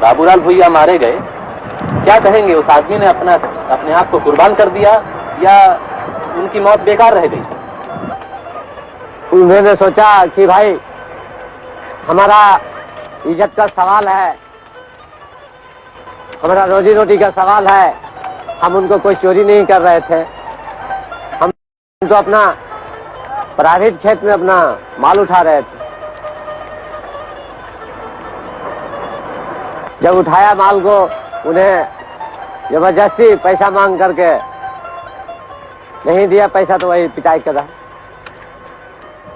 बाबूलाल भुइया मारे गए, क्या कहेंगे? उस आदमी ने अपने आप को कुर्बान कर दिया या उनकी मौत बेकार रह गई? उन्होंने सोचा कि भाई हमारा इज्जत का सवाल है, हमारा रोजी रोटी का सवाल है, हम उनको कोई चोरी नहीं कर रहे थे, हम तो अपना प्राइवेट खेत में अपना माल उठा रहे थे। जब उठाया माल को, उन्हें जबरदस्ती पैसा मांग करके नहीं दिया पैसा, तो वही पिटाई करा,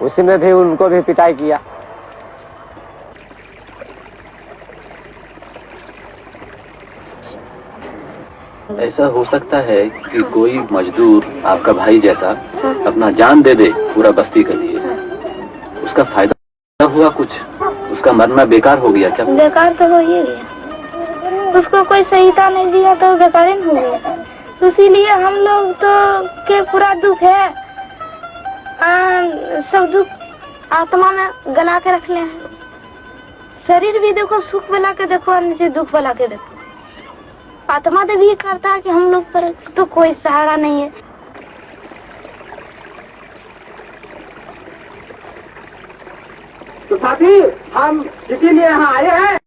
उसी में भी उनको भी पिटाई किया। ऐसा हो सकता है कि कोई मजदूर आपका भाई जैसा अपना जान दे दे पूरा बस्ती के लिए, उसका फायदा हुआ कुछ? उसका मरना बेकार हो गया क्या? बेकार तो हो ही गया, उसको कोई सहायता नहीं दिया तो बेकार ही हो गया। इसीलिए हम लोग तो के पूरा दुख है, सब दुख आत्मा में गला के रख ले हैं। शरीर भी देखो सुख वाला के देखो, नीचे दुख वाला के देखो। आत्मा तो भी करता है कि हम लोग पर तो कोई सहारा नहीं है। तो साथी, हम इसीलिए यहाँ आए हैं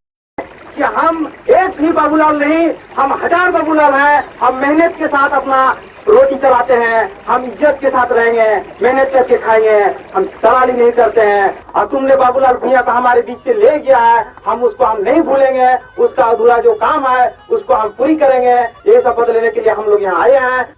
कि हम एक भी बाबूलाल नहीं, हम 1000 बाबूलाल हैं। हम मेहनत के साथ अपना रोटी चलाते हैं, हम इज्जत के साथ रहेंगे, मेहनत करके खाएंगे, हम दलाली नहीं करते हैं। और तुमने बाबूलाल भुइया को हमारे बीच से ले गया है, हम उसको हम नहीं भूलेंगे। उसका अधूरा जो काम है उसको हम पूरी करेंगे। ये शपथ लेने के लिए हम लोग यहाँ आए हैं।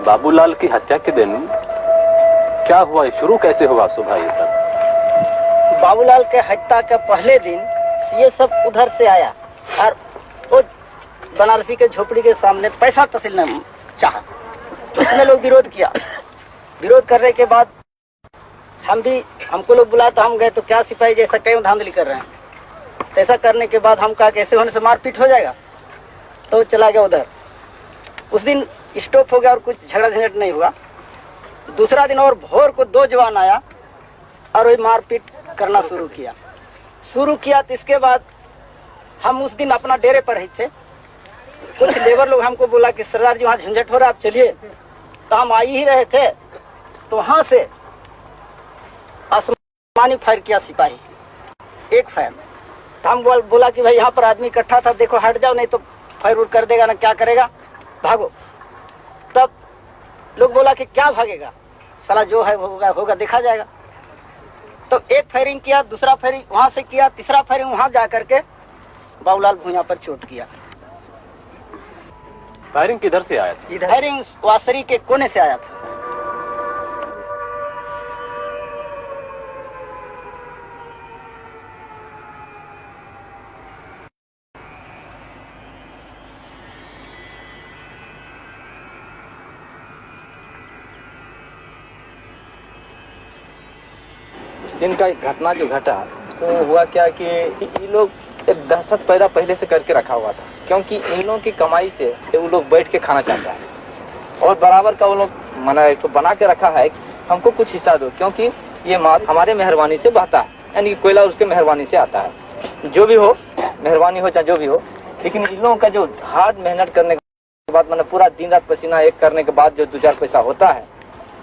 बाबूलाल की हत्या के दिन क्या हुआ? शुरू कैसे हुआ सुबह ये सब? बाबूलाल के हत्या के पहले दिन ये सब उधर से आया और वो बनारसी के झोपड़ी के सामने पैसा तहसील चाहा, तो उसने लोग विरोध किया। विरोध करने के बाद हमको लोग बुलाया, तो हम गए, तो क्या सिपाही जैसा कई धांधली कर रहे हैं। तो ऐसा करने के बाद हम कहा कि ऐसे होने से मारपीट हो जाएगा, तो चला गया उधर। उस दिन स्टॉप हो गया और कुछ झगड़ा झंझट नहीं हुआ। दूसरा दिन और भोर को 2 जवान आया और वही मारपीट करना शुरू किया। तो इसके बाद हम उस दिन अपना डेरे पर ही थे। कुछ लेबर लोग हमको बोला कि सरदार जी वहाँ झंझट हो रहा है, आप चलिए। तो हम आ ही रहे थे, तो वहां से आसमानी फायर किया सिपाही, एक फायर। तो हम बोला कि भाई यहाँ पर आदमी इकट्ठा था, देखो हट जाओ, नहीं तो फायर उड़ कर देगा ना, क्या करेगा, भागो। तब लोग बोला कि क्या भागेगा, साला जो है होगा देखा जाएगा। तो एक फायरिंग किया, दूसरा फायरिंग वहां से किया, तीसरा फायरिंग वहां जाकर के बाबूलाल भुइया पर चोट किया। फायरिंग किधर से आया था? फायरिंग वासरी के कोने से आया था। दिन का घटना जो घटा, तो हुआ क्या कि ये लोग एक दहशत पैदा पहले से करके रखा हुआ था, क्योंकि इन लोगों की कमाई से वो लोग बैठ के खाना चाहता है और बराबर का वो लोग मना तो बना के रखा है हमको कुछ हिस्सा दो, क्योंकि ये माल हमारे मेहरबानी से बहता है, यानी कोयला उसके मेहरबानी से आता है। जो भी हो, मेहरबानी हो चाहे जो भी हो, लेकिन इन लोगों का जो हार्ड मेहनत करने के बाद मैंने पूरा दिन रात पसीना एक करने के बाद जो 2-4 पैसा होता है,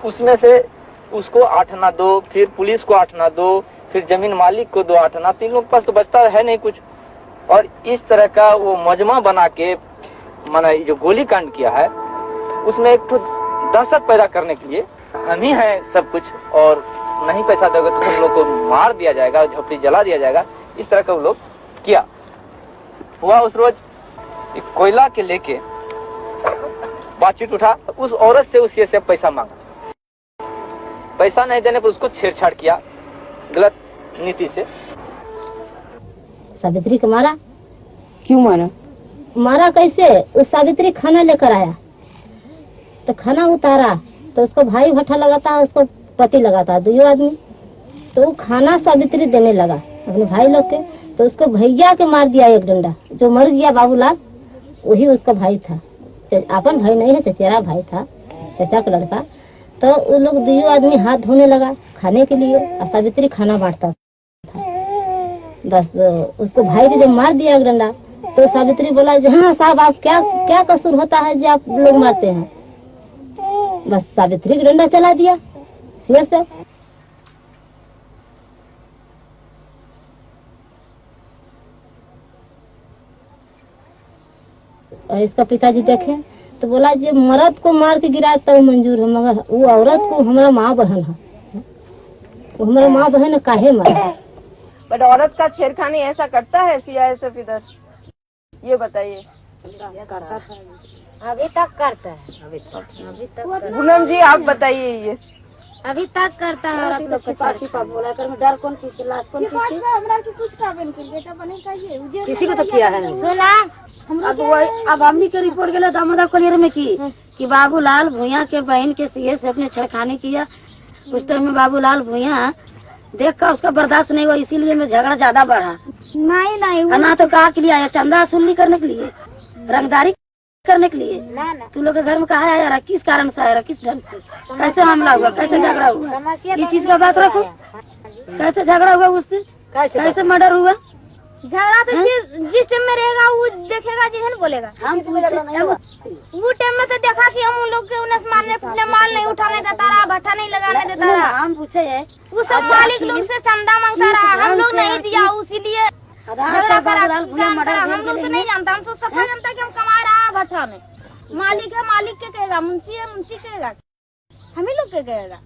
उसमें से उसको 8 आना दो, फिर पुलिस को 8 आना दो, फिर जमीन मालिक को 2 8 आना, तो इन लोगों के पास तो बचता है नहीं कुछ। और इस तरह का वो मजमा बना के माना जो गोली कांड किया है, उसमें एक तो दहशत पैदा करने के लिए हम ही हैं सब कुछ, और नहीं पैसा दोगे तो हम लोग को मार दिया जाएगा, झोपड़ी जला दिया जाएगा, इस तरह का वो लोग किया हुआ। उस रोज एक कोयला के लेके बातचीत उठा, उस औरत से उस से पैसा मांगा, पैसा नहीं देने पर उसको छेड़छाड़ किया गलत नीति से। सावित्री को मारा। क्यों मारा? मारा कैसे? उस सावित्री खाना लेकर आया तो खाना उतारा तो उसको भाई भट्टा लगाता है, उसको पति लगाता है, 2 आदमी। तो वो खाना सावित्री देने लगा अपने भाई लोग के, तो उसको भैया के मार दिया एक डंडा। जो मर गया बाबूलाल वही उसका भाई था, अपन भाई नहीं है, चचेरा भाई था, चचा का लड़का। तो वो लोग 2 आदमी हाथ धोने लगा खाने के लिए, और सावित्री खाना बांटता था। बस उसको भाई ने जब मार दिया एक डंडा, तो सावित्री बोला हाँ साहब, आप क्या कसूर होता है जो आप लोग मारते हैं। बस सावित्री का डंडा चला दिया सिर से। और इसका पिताजी देखे तो बोला जी मर्द को मार के गिरा तो मंजूर है, मगर वो औरत को हमारा माँ बहन है, वो हमारा माँ बहन काहे मारा। बट औरत का छेड़खानी ऐसा करता है सीआईएसएफ इधर, ये बताइए। अभी तक करता है, अभी तक पूनम जी आप बताइए ये। अभी तक करता है। आप लोग छिपा बोला कर डर कौन किसी लाज कौन किसी कुछ का बन के बेटा बने चाहिए किसी को तो किया है नहीं। अब हमने के रिपोर्ट के लिए दामोदा कोलियर में की कि बाबूलाल भूया के बहन के सीए से अपने छेड़खानी किया। उस टाइम में बाबूलाल भूया देख कर उसका बर्दाश्त नहीं हुआ, इसीलिए में झगड़ा ज्यादा बढ़ा। नहीं ना तो कहा के लिए आया चंदा वसूली करने के लिए, रंगदारी करने के लिए। तू लोग के घर में कहा आया रहा, किस कारण से आया रहा, किस ढंग से, कैसे हमला हुआ, कैसे झगड़ा हुआ, ये चीज का बात रखो। कैसे झगड़ा हुआ उससे, कैसे मर्डर हुआ। झगड़ा तो जिस टाइम में रहेगा वो देखेगा, जिसे बोलेगा। हम वो टाइम में तो देखा कि हम लोग के उन्हें मारने पिटने माल नहीं उठाने देता रहा, भट्टा नहीं लगाने देता रहा। हम पूछे है वो सब मालिक लोग से चंदा मांगता रहा, हम लोग नहीं दिया, इसीलिए झगड़ा करा। हम लोग तो नहीं जानता, हम तो सफा जानता कि हम कमा रहा है भट्टा में। मालिक है, मालिक के कहेगा, मुंशी है, मुंशी कहेगा, हम ही लोग के कहेगा।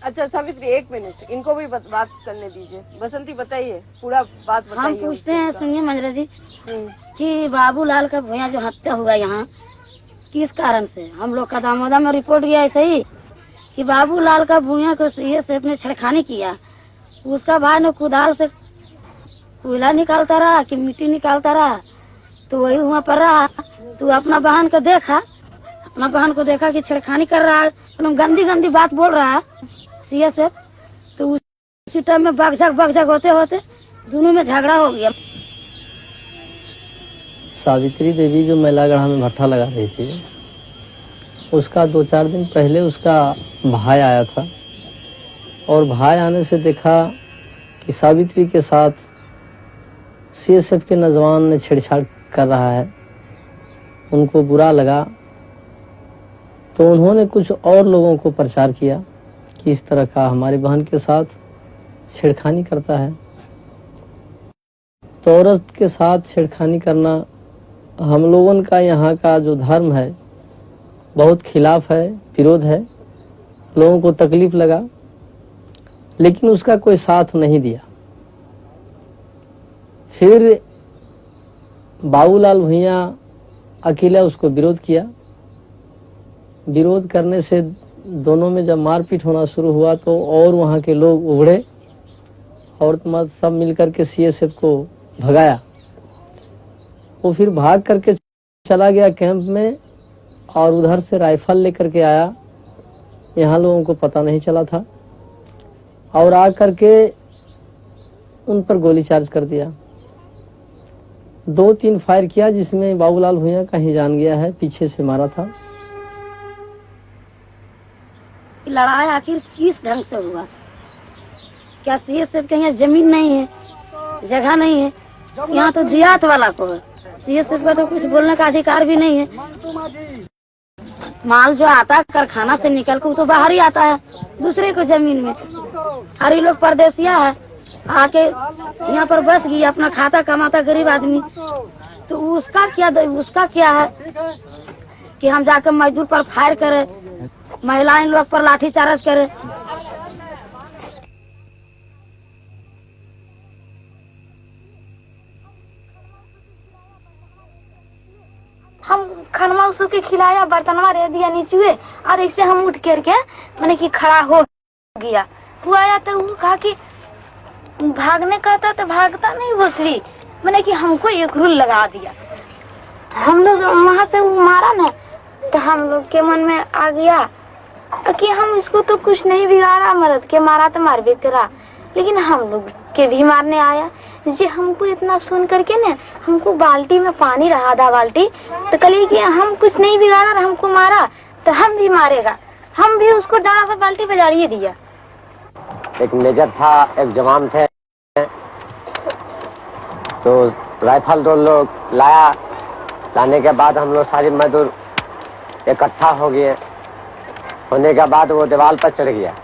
अच्छा सावित्री 1 मिनट, इनको भी बात करने दीजिए। बसंती बताइए, पूरा बात बताइए। हम पूछते हैं, सुनिए मंजरा जी, कि बाबूलाल का भूया जो हत्या हुआ यहाँ किस कारण से। हम लोग का दामोदा में रिपोर्ट गया ऐसे ही कि बाबूलाल का भूया को सीए से अपने छेड़खानी किया। उसका भाई ने कुदाल से कोयला निकालता रहा कि मिट्टी निकालता रहा, तो वही वहाँ पर रहा। तो अपना बहन को देखा, अपना बहन को देखा कि छेड़खानी कर रहा है, गंदी गंदी बात बोल रहा है सीए से। तो उसी टाइम में बगझक होते होते दोनों में झगड़ा हो गया। सावित्री देवी जो मैलागढ़ा में भट्टा लगा रही थी, उसका 2-4 दिन पहले उसका भाई आया था, और भाई आने से देखा कि सावित्री के साथ सीएसएफ के नौजवान ने छेड़छाड़ कर रहा है। उनको बुरा लगा तो उन्होंने कुछ और लोगों को प्रचार किया कि इस तरह का हमारी बहन के साथ छेड़खानी करता है। तो औरत के साथ छेड़खानी करना हम लोगों का यहाँ का जो धर्म है बहुत खिलाफ है, विरोध है। लोगों को तकलीफ लगा, लेकिन उसका कोई साथ नहीं दिया। फिर बाबूलाल भैया अकेला उसको विरोध किया। विरोध करने से दोनों में जब मारपीट होना शुरू हुआ तो और वहाँ के लोग उभरे और मर्द सब मिलकर के सीएसएफ को भगाया। वो फिर भाग करके चला गया कैंप में और उधर से राइफल लेकर के आया। यहाँ लोगों को पता नहीं चला था और आ करके उन पर गोली चार्ज कर दिया। 2-3 फायर किया, जिसमें बाबूलाल भुइयां कहीं जान गया है, पीछे से मारा था। लड़ाई आखिर किस ढंग से हुआ? क्या सीएसएफ के यहाँ जमीन नहीं है, जगह नहीं है? यहाँ तो देहात वाला को है, सीएसएफ का तो कुछ बोलने का अधिकार भी नहीं है। माल जो आता है कारखाना से निकल कर, वो तो बाहर ही आता है दूसरे को जमीन में। और ये लोग परदेसिया है, आके यहाँ पर बस गई, अपना खाता कमाता गरीब आदमी। तो उसका क्या है कि हम जाकर मजदूर पर फायर करें, महिलाएं लोग पर लाठीचार्ज करें। हम खनवा उसको के खिलाया, बर्तनवा रह दिया नीचे, और ऐसे हम उठ करके मैंने कि खड़ा हो गया। वो आया तो वो कहा कि भागने का था, तो भागता नहीं भोसड़ी, मैंने कि हमको एक रूल लगा दिया। हम लोग वहां से वो मारा ना, तो हम लोग के मन में आ गया कि हम इसको तो कुछ नहीं बिगाड़ा, मर्द के मारा तो मार भी करा, लेकिन हम लोग के भी मारने आया। जी हमको इतना सुन करके ना, हमको बाल्टी में पानी रहा, आधा बाल्टी, तो कही कि हम कुछ नहीं बिगाड़ा और हमको मारा तो हम भी मारेगा। हम भी उसको डाला कर बाल्टी बजाड़िए दिया। एक मेजर था, एक जवान थे, तो राइफल 2 लोग लाया। लाने के बाद हम लोग सारे मजदूर इकट्ठा हो गए। होने के बाद वो दीवार पर चढ़ गया,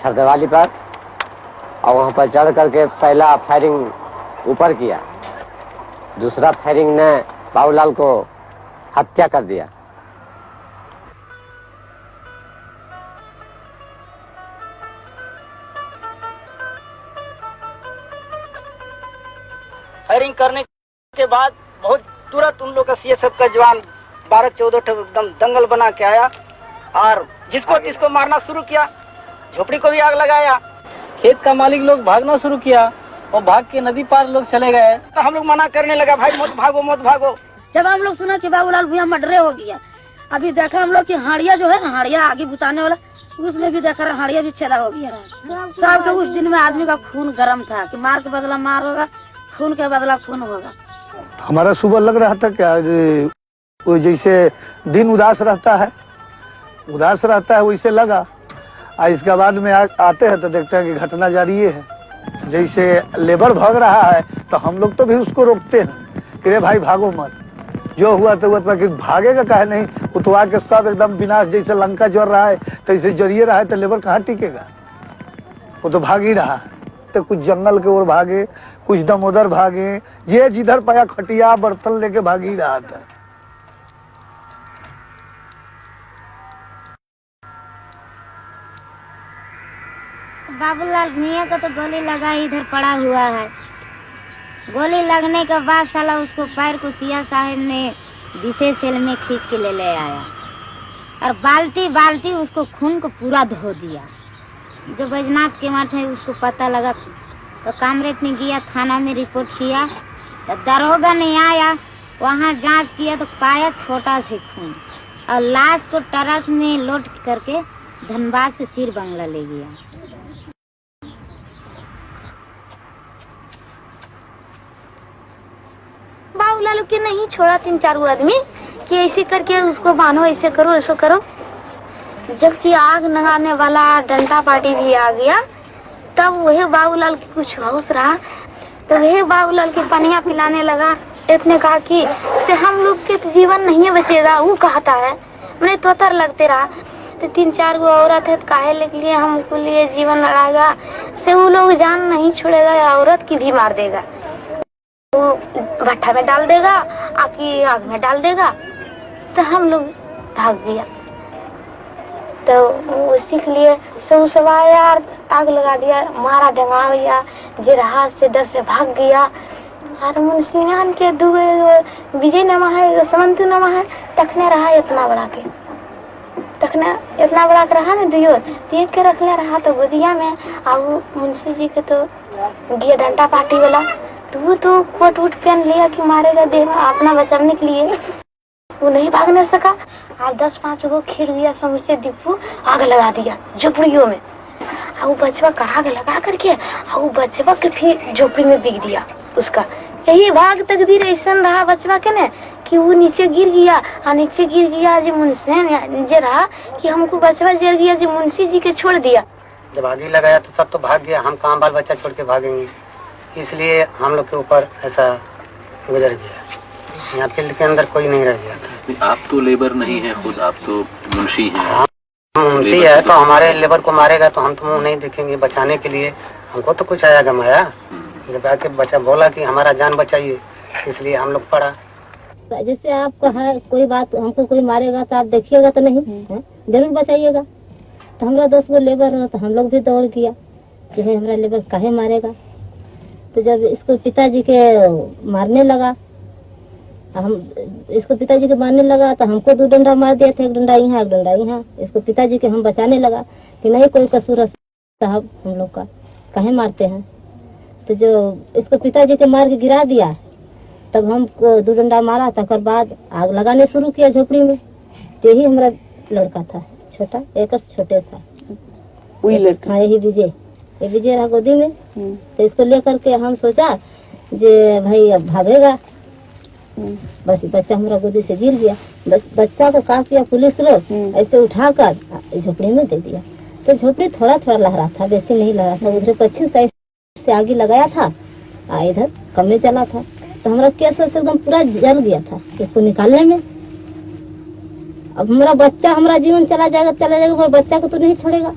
छरदीवाली पर, और वहां पर चढ़ करके पहला फायरिंग ऊपर किया, दूसरा फायरिंग ने बाबूलाल को हत्या कर दिया। फायरिंग करने के बाद बहुत तुरंत उन लोग का सीएसएफ का जवान 12-14 एकदम दंगल बना के आया और जिसको तिसको मारना शुरू किया। झोपड़ी को भी आग लगाया। खेत का मालिक लोग भागना शुरू किया और भाग के नदी पार लोग चले गए। तो हम लोग मना करने लगा, भाई मत भागो मत भागो। जब हम लोग सुना कि बाबूलाल भुइयां मर्डरे हो गया, अभी देखा हम लोग कि हाड़िया जो है ना, हाड़िया आगे बुताने वाला, उसमें भी देखा हाड़िया भी छेदा हो गया। सब के उस दिन में आदमी का खून गर्म था कि मार के बदला मार होगा, खून के बदला खून होगा। हमारा सुबह लग रहा था क्या वो जैसे दिन उदास रहता है वैसे लगा। और इसके बाद में आते हैं तो देखते हैं कि घटना जारी है। जैसे लेबर भाग रहा है तो हम लोग तो भी उसको रोकते हैं कि रे भाई भागो मत, जो हुआ तो हुआ, कि भागेगा काहे नहीं, उतवा के सब एकदम विनाश, जैसे लंका जल रहा है तो इसे जरिए रहा है, तो लेबर कहाँ टिकेगा, वो तो भाग ही रहा है। तो कुछ जंगल के ओर भागे, कुछ दमोदर भागे, ये जिधर पाया खटिया बर्तन लेके भाग ही रहा था। बाबूलाल भुइयां को तो गोली लगा इधर पड़ा हुआ है। गोली लगने के बाद साला उसको पैर को सिया साहब ने विशेष सेल में खींच के ले आया और बाल्टी बाल्टी उसको खून को पूरा धो दिया। जो बैजनाथ के मठ है उसको पता लगा तो कामरेड ने गया थाना में रिपोर्ट किया, तो दरोगा ने आया, वहाँ जांच किया तो पाया छोटा सी खून, और लाश को ट्रक में लोड करके धनबाद के सिर बंगला ले गया। बाबूलाल के नहीं छोड़ा 3-4 आदमी कि ऐसे करके उसको बांधो, ऐसे करो ऐसे करो। जब कि आग लगाने वाला डंडा पार्टी भी आ गया, तब वही बाबूलाल की कुछ होश रहा, तो वही बाबूलाल की पनिया पिलाने लगा। इतने कहा कि से हम लोग के तो जीवन नहीं बचेगा, वो कहता है। मैंने तोतर लगते रहा, तो 3-4 औरत है, तो काहे लिए हमको लिए जीवन लड़ाएगा, से वो लोग जान नहीं छोड़ेगा, औरत की भी मार देगा, वो भट्ठा में डाल देगा, आकी आग में डाल देगा। तो हम लोग भाग गया, तो उसी के लिए सवाया आग लगा दिया, मारा डंगा गया, जे रहा से डर से भाग गया। और मुंशियान के 2 विजय नमा है, समंतु नमा है, तखने रहा इतना बड़ा के, तखने इतना बड़ा के रहा ना, दुयो देख के रखले रहा तो गोदिया में। और मुंशी जी के तो गया डंडा पार्टी वाला, तो वो तो कोट वोट पहन लिया कि मारेगा देह में अपना बचाने के लिए, वो नहीं भागने सका। और 10-5 गो खिड़ दिया समूचे डिब्बू, आग लगा दिया झोपड़ियों में। और बचवा का आग लगा करके और बचवा के फिर झोपड़ी में बिक दिया उसका, यही भाग तकदीर ऐसा रहा बचवा के ने कि वो नीचे गिर गया और नीचे गिर गया जी मुंशी जे रहा कि हमको बचवा गिर गया जी मुंशी जी के छोड़ दिया। जब आगे लगाया तो सब तो भाग गया, हम कहाँ बाल बच्चा छोड़ के भागेंगे, इसलिए हम लोग के ऊपर ऐसा गुजर गया। यहाँ फील्ड के अंदर कोई नहीं रह गया था। आप तो लेबर नहीं है खुद, आप तो मुंशी हैं। मुंशी है तो हमारे लेबर को मारेगा तो हम तो मुंह नहीं देखेंगे बचाने के लिए। हमको तो कुछ आया गमाया, जब आके बच्चा बोला कि हमारा जान बचाइए, इसलिए हम लोग पड़ा। जैसे आपका है कोई बात हमको कोई मारेगा तो आप देखिएगा तो नहीं है? जरूर बचाइएगा। तो हमारा 10 गो लेबर हो तो हम लोग भी दौड़ किया कि भाई हमारा लेबर काहे मारेगा। तो जब इसको पिताजी के मारने लगा, हम इसको पिताजी के मारने लगा तो हमको 2 डंडा मार दिया था, 1 डंडा यहाँ 1 डंडा यहाँ। इसको पिताजी के हम बचाने लगा कि नहीं कोई कसूर है साहब हम लोग का, काहे मारते हैं। तो जो इसको पिताजी के मार के गिरा दिया तब हमको 2 डंडा मारा, तकर बाद आग लगाने शुरू किया झोपड़ी में। तो यही हमारा लड़का था, छोटा 1 वर्ष छोटे था वही लड़का। हाँ यही विजय, ये विजय रहा गोदी में। तो इसको लेकर के हम सोचा जे भाई अब भागेगा, बस बच्चा हमारा गोदी से गिर गया। बस बच्चा को क्या किया पुलिस लोग ऐसे उठाकर झोपड़ी में दे दिया। तो झोपड़ी थोड़ा थोड़ा लहरा था, बेसी नहीं लहरा था। उधर पश्चिम साइड से आगे लगाया था, इधर कमे चला था। तो हमारा केस एकदम पूरा जल गया था इसको निकालने में। अब हमारा बच्चा, हमारा जीवन चला जाएगा, हमारा बच्चा को तो नहीं छोड़ेगा।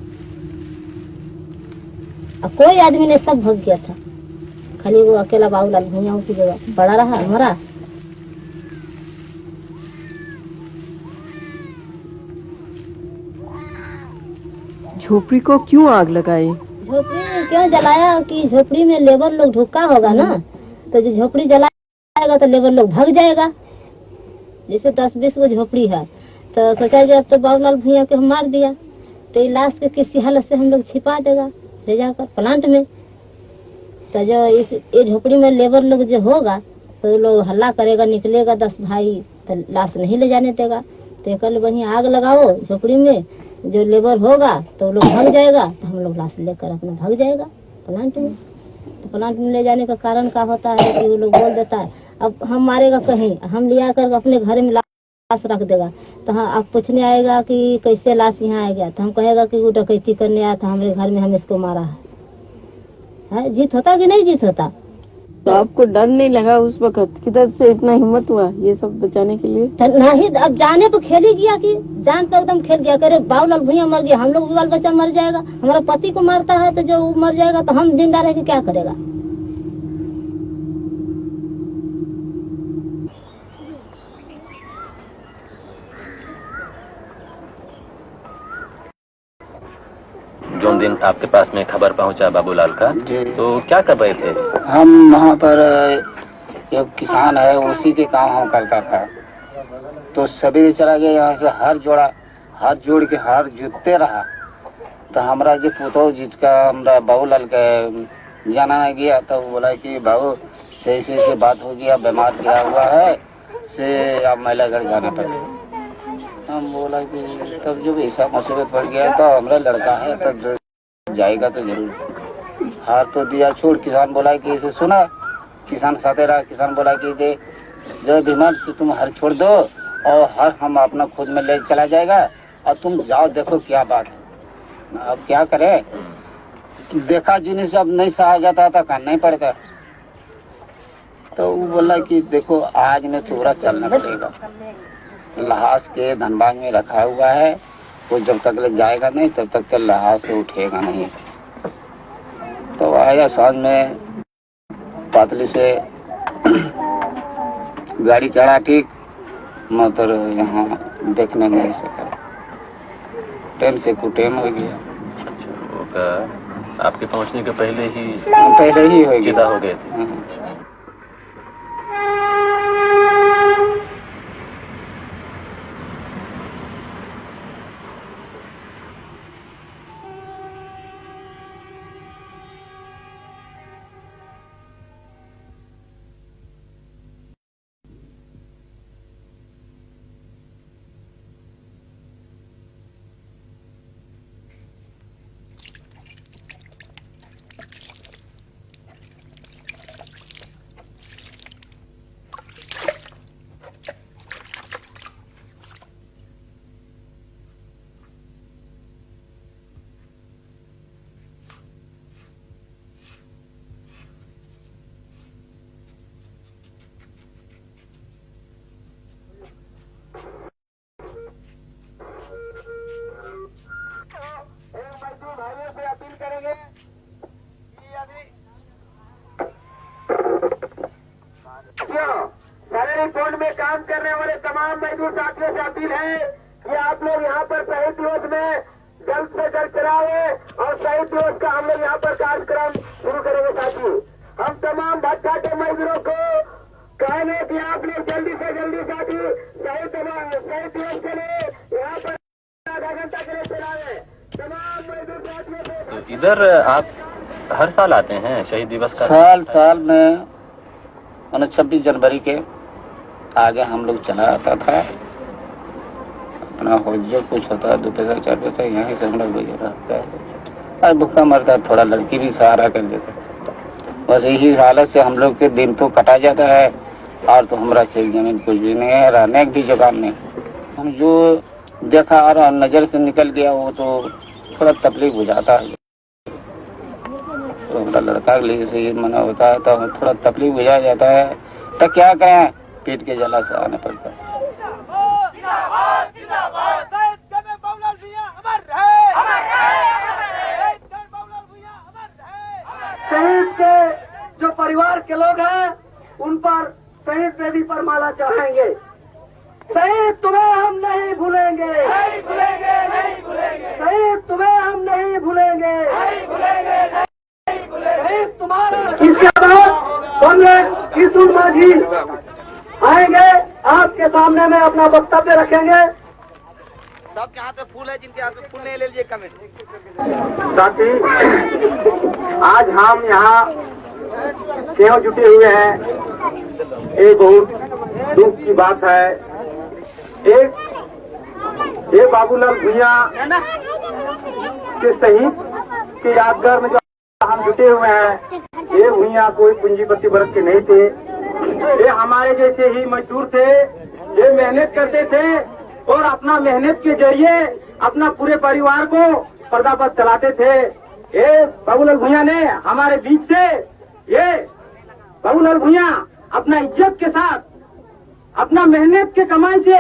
अब कोई आदमी नहीं, सब भाग गया था, खाली वो अकेला बाबूलाल भैया उसी जगह पड़ा रहा हमारा। झोपड़ी को क्यों आग लगाई? झोपड़ी में क्यों जलाया कि झोपड़ी में लेबर लोग ढुका होगा ना, तो जो झोपड़ी जलाएगा तो लेबर लोग भाग जाएगा। जैसे 10-20 गो झोपड़ी है तो सोचा जब तो बाबूलाल भैया के हम मार दिया तो लाश के किसी हालत से हम लोग छिपा देगा ले जाकर प्लांट में। तो जो इस ये झोपड़ी में लेबर लोग जो होगा तो लोग हल्ला करेगा, निकलेगा 10 भाई, तो लाश नहीं ले जाने देगा। तो कल बढ़िया आग लगाओ झोपड़ी में, जो लेबर होगा तो लोग भाग जाएगा, तो हम लोग लाश लेकर अपना भाग जाएगा प्लांट में। तो प्लांट में ले जाने का कारण क्या होता है कि वो लोग बोल देता है अब हम मारेगा कहीं, हम लिया कर अपने घर में लाश रख देगा। तो हाँ आप पूछने आएगा कि कैसे लाश यहाँ आ गया, तो हम कहेगा कि वो डकैती करने आया था हमारे घर में, हम इसको मारा है। जीत होता कि नहीं जीत होता? तो आपको डर नहीं लगा उस वक्त? किधर से इतना हिम्मत हुआ ये सब बचाने के लिए? नहीं, अब जाने पे खेल ही गया कि जान पे एकदम खेल गया। करे बाबूलाल भैया मर गया, हम लोग भी बाल बच्चा मर जाएगा। हमारा पति को मारता है तो जो मर जाएगा तो हम जिंदा रह के क्या करेगा। जो दिन आपके पास में खबर पहुंचा बाबूलाल का, तो क्या कर रहे थे? हम वहाँ पर एक किसान है, उसी के काम हम करता था। तो सवेरे चला गया यहाँ से, हाथ जोड़ के हाथ जुटते रहा। तो हमारा जो पुतो जिसका हमारा बाबूलाल का जाना नहीं गया, तो वो बोला कि बाबू से बात हो गया, बीमार गिरा हुआ है से आप महिला घर जाना पड़ेगा। हम बोला कि तब जब ऐसा मुसीबत पड़ गया तो हमारा लड़का है तब जाएगा तो जरूर। हार तो दिया छोड़, किसान बोला कि इसे सुना, किसान साथे रहा। किसान बोला कि दे जो बीमार से तुम हर छोड़ दो और हर हम अपना खुद में ले चला जाएगा और तुम जाओ देखो क्या बात है। अब क्या करे, देखा जिन्हें से अब नहीं सहा जाता था, करना ही पड़ता। तो वो बोला कि देखो आज में थोड़ा चलना पड़ेगा, लाश के धनबाद में रखा हुआ है, वो जब तक ले जाएगा नहीं तब तक के लाश से उठेगा नहीं। तो आया सांझ में पातली से गाड़ी चढ़ा, ठीक मगर यहाँ देखने नहीं सका, टाइम से कुटेम हो गया। आपके पहुंचने के पहले ही हो विदा हो गए थे। तमाम मजदूर साथियों से अपील है कि आप लोग यहाँ पर शहीद दिवस में जल्द से जल्द चलाए और शहीद दिवस का हम लोग यहाँ पर कार्यक्रम शुरू करेंगे। साथी हम तमाम भट्टा के मजदूरों को कहेंगे कि आप लोग जल्दी से जल्दी साथी शहीद दिवस के लिए यहाँ पर आधा घंटा के लिए चलाए। तमाम मजदूर साथियों को तो इधर आप हर साल आते हैं शहीद दिवस का? साल में 26 जनवरी के आगे हम लोग चला आता था। अपना हो जो कुछ होता 2 पैसा 4 पैसा यहीं से हम लोग रहता है और भूखा मरता थोड़ा लड़की भी सहारा कर देता। बस यही हालत से हम लोग के दिन तो कटा जाता है और तो हमारा खेत जमीन कुछ भी नहीं है, रहने की भी जुगाड़ नहीं। हम जो देखा और नजर से निकल गया वो तो थोड़ा तकलीफ हो जाता है। तो हमारा लड़का के लिए से मना होता है तो थोड़ा तकलीफ हो जाता है, तो क्या करें पेट के जला से आने पड़ता है। शहीद के जो परिवार के लोग हैं उन पर शहीद वेदी पर माला चढ़ाएंगे। शहीद तुम्हें हम नहीं भूलेंगे, नहीं भूलेंगे, नहीं भूलेंगे। शहीद तुम्हें हम नहीं भूलेंगे, नहीं भूलेंगे, नहीं भूलेंगे। शहीद तुम्हारा। इसके बाद कॉमरेड किशोर माझी आएंगे, आपके सामने में अपना वक्तव्य रखेंगे। सबके हाथ में फूल है, जिनके हाथ में फूल नहीं ले लीजिए कमेंट। साथी आज हम यहाँ क्यों जुटे हुए हैं, ये बहुत दुख की बात है। एक बाबूलाल भुइया के शहीद के यादगार में जो हम जुटे हुए हैं, ये भुइया कोई पूंजीपति वर्ग के नहीं थे। ये हमारे जैसे ही मजदूर थे, ये मेहनत करते थे और अपना मेहनत के जरिए अपना पूरे परिवार को पर्दा पर चलाते थे। ये बाबूलाल भुइया ने हमारे बीच से, ये बाबूलाल भुइया अपना इज्जत के साथ अपना मेहनत के कमाई से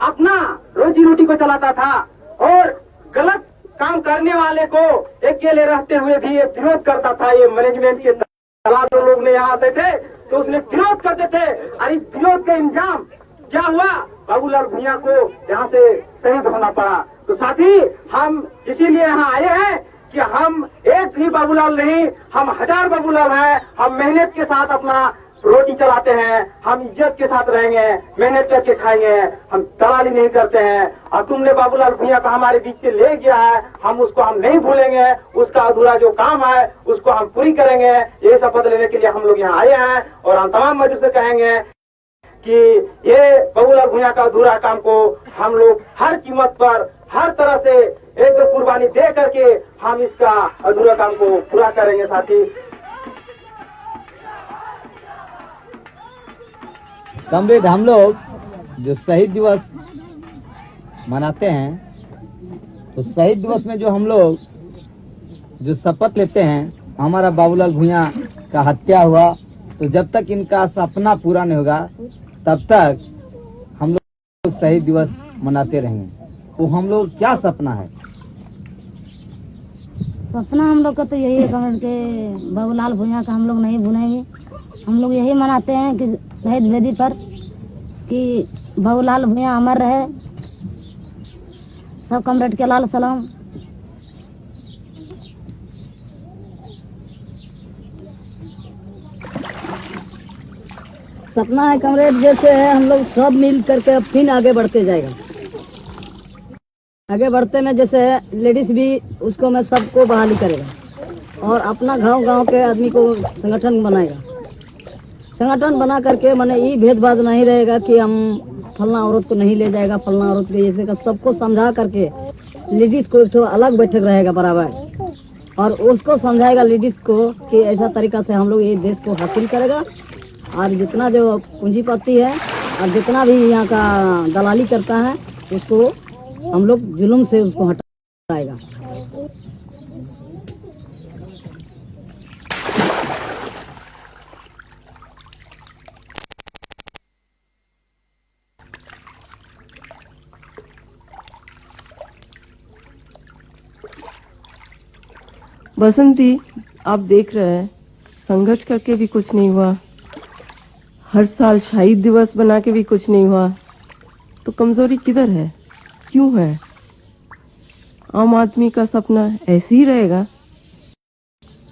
अपना रोजी रोटी को चलाता था और गलत काम करने वाले को अकेले रहते हुए भी ये विरोध करता था। ये मैनेजमेंट के दलाल लोग ने यहाँ आते थे तो उसने विरोध करते थे और इस विरोध का इंजाम क्या हुआ, बाबूलाल भुइया को यहाँ से शहीद होना पड़ा। तो साथी हम इसीलिए यहाँ आए हैं कि हम एक भी बाबूलाल नहीं, हम 1000 बाबूलाल हैं। हम मेहनत के साथ अपना रोटी चलाते हैं, हम इज्जत के साथ रहेंगे, मेहनत करके खाएंगे, हम दलाली नहीं करते हैं। और तुमने बाबूलाल भुइया को हमारे बीच से ले गया है, हम उसको हम नहीं भूलेंगे। उसका अधूरा जो काम है उसको हम पूरी करेंगे। ये शपथ लेने के लिए हम लोग यहाँ आए हैं और हम तमाम मजदूर से कहेंगे कि ये बाबूलाल भुइया का अधूरा काम को हम लोग हर कीमत पर, हर तरह से एक कुर्बानी दे करके हम इसका अधूरा काम को पूरा करेंगे। साथी कमरेड, हम लोग जो शहीद दिवस मनाते हैं, तो शहीद दिवस में जो हम लोग जो शपथ लेते हैं, हमारा बाबूलाल भुइया का हत्या हुआ, तो जब तक इनका सपना पूरा नहीं होगा तब तक हम लोग शहीद दिवस मनाते रहेंगे। तो हम लोग क्या सपना है? सपना हम लोग का तो यही है कमरेड के बाबूलाल भुइया का हम लोग नहीं भूलेंगे। हम लोग यही मनाते हैं कि शहीद वेदी पर कि बाबूलाल भुइया अमर रहे। सब कमरेड के लाल सलाम। सपना है कमरेड जैसे है, हम लोग सब मिल करके फिर आगे बढ़ते जाएगा। आगे बढ़ते में जैसे लेडीज भी उसको में सबको बहाली करेगा और अपना गांव के आदमी को संगठन बनाएगा। संगठन बना करके माने ये भेदभाव नहीं रहेगा कि हम फलना औरत को नहीं ले जाएगा, फलना औरत को जैसे का सबको समझा करके लेडीज को एक अलग बैठक रहेगा बराबर, और उसको समझाएगा लेडीज को कि ऐसा तरीका से हम लोग ये देश को हासिल करेगा। और जितना जो पूंजीपति है और जितना भी यहाँ का दलाली करता है उसको हम लोग जुल्म से उसको हटाएगा। बसंती, आप देख रहे हैं संघर्ष करके भी कुछ नहीं हुआ, हर साल शहीद दिवस बना के भी कुछ नहीं हुआ। तो कमजोरी किधर है, क्यों है? आम आदमी का सपना ऐसे ही रहेगा।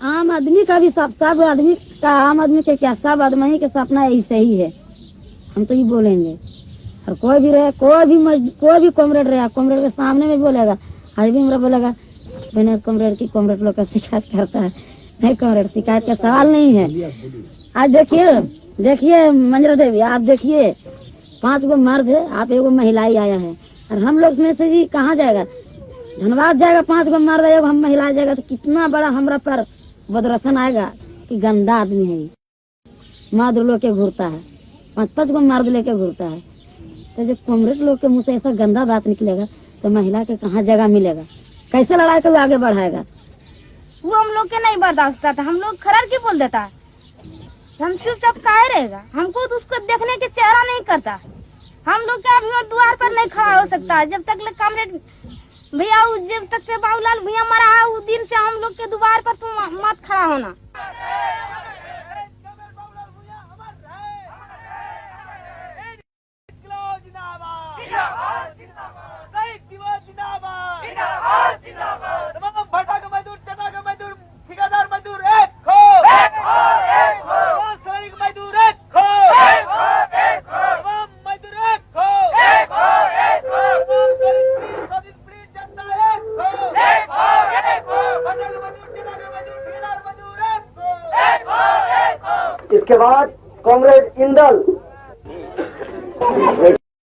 आम आदमी का भी सब आदमी का, आम आदमी के क्या, सब आदमी के सपना ऐसे ही है। हम तो ये बोलेंगे, और कोई भी रहे, कोई भी कॉमरेड रहे, कॉमरेड के सामने में बोलेगा, आज भी मेरा बोलेगा मैंने कॉमरेड की, कॉमरेड लोग का शिकायत करता है। नहीं कॉमरेड, शिकायत का सवाल नहीं है। आज देखिए मंजरा देवी, आप देखिए 5 गो मर्द है, आप एगो महिलाई आया है, और हम लोग में से जी कहाँ जाएगा? धनबाद जाएगा 5 गो मर्द, एगो हम महिला जाएगा, तो कितना बड़ा हमरा पर बदरसन आएगा कि गंदा आदमी है, मर्द लोग के घूरता है, 5 गो मर्द लेके घूरता है। तो जब कॉमरेड लोग के मुँह से ऐसा गंदा बात निकलेगा तो महिला के कहाँ जगह मिलेगा? कैसे लड़ाई को आगे बढ़ाएगा? वो हम लोग के नहीं बर्दाश्त था, हम लोग खरार की बोल देता है, हम चुपचाप काहे रहेगा? हमको तो उसको देखने के चेहरा नहीं करता। हम लोग का अभी द्वार पर नहीं खड़ा हो सकता जब तक कॉमरेड भैया, जब तक के बाबूलाल भैया मरा है उस दिन से हम लोग के द्वार पर तुम मत खड़ा होना। इसके बाद कॉमरेड इंदल।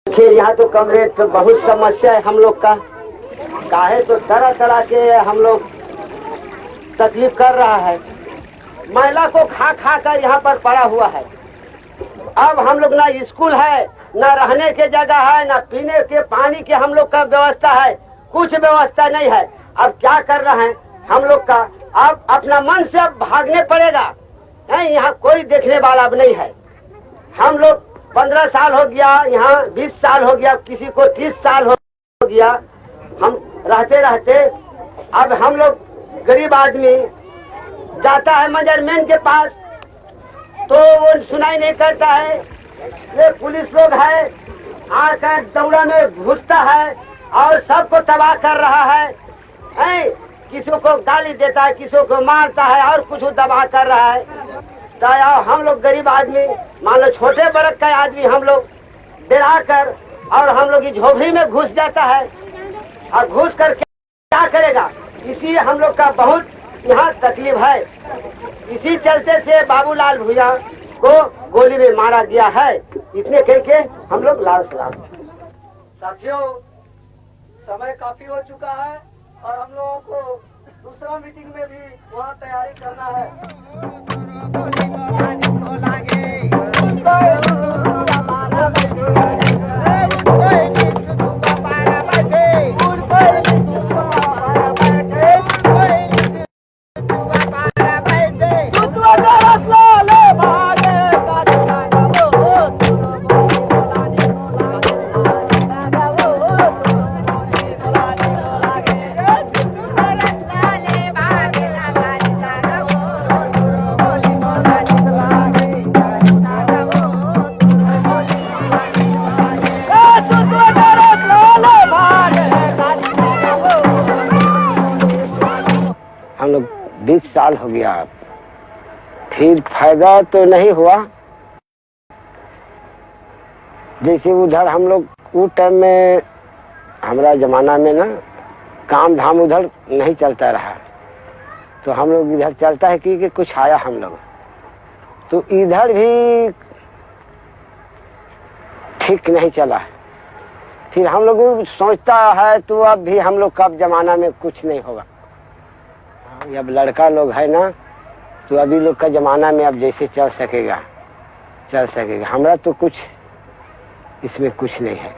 देखिए यहाँ तो कॉमरेड तो बहुत समस्या है हम लोग का, काहे तो तरह तरह के हम लोग तकलीफ कर रहा है। महिला को खा खा कर यहाँ पर पड़ा हुआ है। अब हम लोग ना स्कूल है, ना रहने के जगह है, ना पीने के पानी के हम लोग का व्यवस्था है, कुछ व्यवस्था नहीं है। अब क्या कर रहे हैं हम लोग का? अब अपना मन से अब भागने पड़ेगा। नहीं, यहाँ कोई देखने वाला अब नहीं है। हम लोग 15 साल हो गया, यहाँ 20 साल हो गया, किसी को 30 साल हो गया हम रहते रहते। अब हम लोग गरीब आदमी जाता है मेजरमैन के पास तो वो सुनाई नहीं करता है। ये पुलिस लोग है आकर दौड़ा में घुसता है और सबको तबाह कर रहा है। किसी को गाली देता है, किसी को मारता है और कुछ दबाव कर रहा है। तो हम लोग गरीब आदमी, मान लो छोटे वर्ग का आदमी, हम लोग डरा कर और हम लोग की झोपड़ी में घुस जाता है। और घुस कर क्या करेगा? इसी हम लोग का बहुत यहाँ तकलीफ है। इसी चलते से बाबूलाल भैया को गोली में मारा गया है। इतने करके हम लोग लाल सलाम। साथियों, समय काफी हो चुका है और हम लोगों को दूसरा मीटिंग में भी वहाँ तैयारी करना है। हम लोग 20 साल हो गया, फिर फायदा तो नहीं हुआ। जैसे उधर हम लोग उस टाइम में, हमारा जमाना में ना काम धाम उधर नहीं चलता रहा, तो हम लोग इधर चलता है कि कुछ आया हम लोग, तो इधर भी ठीक नहीं चला। फिर हम लोग सोचता है तो अब भी हम लोग का जमाना में कुछ नहीं होगा। अब लड़का लोग है ना, तो अभी लोग का जमाना में अब जैसे चल सकेगा चल सकेगा। हमारा तो कुछ इसमें कुछ नहीं है।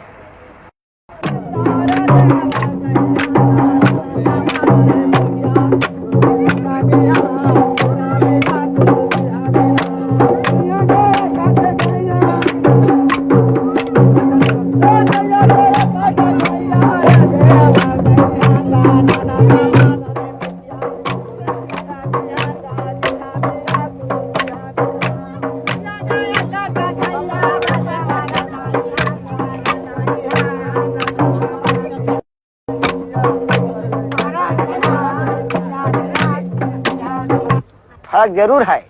फर्क जरूर है।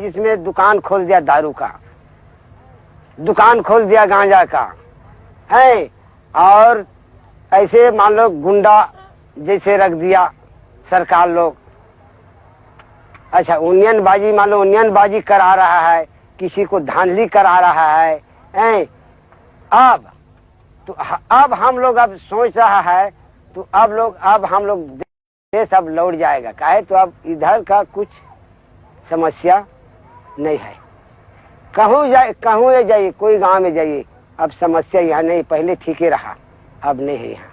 इसमें दुकान खोल दिया दारू का, दुकान खोल दिया गांजा का है, और ऐसे मान लो गुंडा जैसे रख दिया सरकार लोग। अच्छा, यूनियन बाजी, मान लो यूनियन बाजी करा रहा है, किसी को धांधली करा रहा है, अब हम लोग अब सोच रहा है, तो अब हम लोग देश अब लौट जाएगा। काहे तो अब इधर का कुछ समस्या नहीं है। कहूँ जाइए, कोई गांव में जाइए, अब समस्या यहाँ नहीं, पहले ठीक ही रहा, अब नहीं है यहाँ।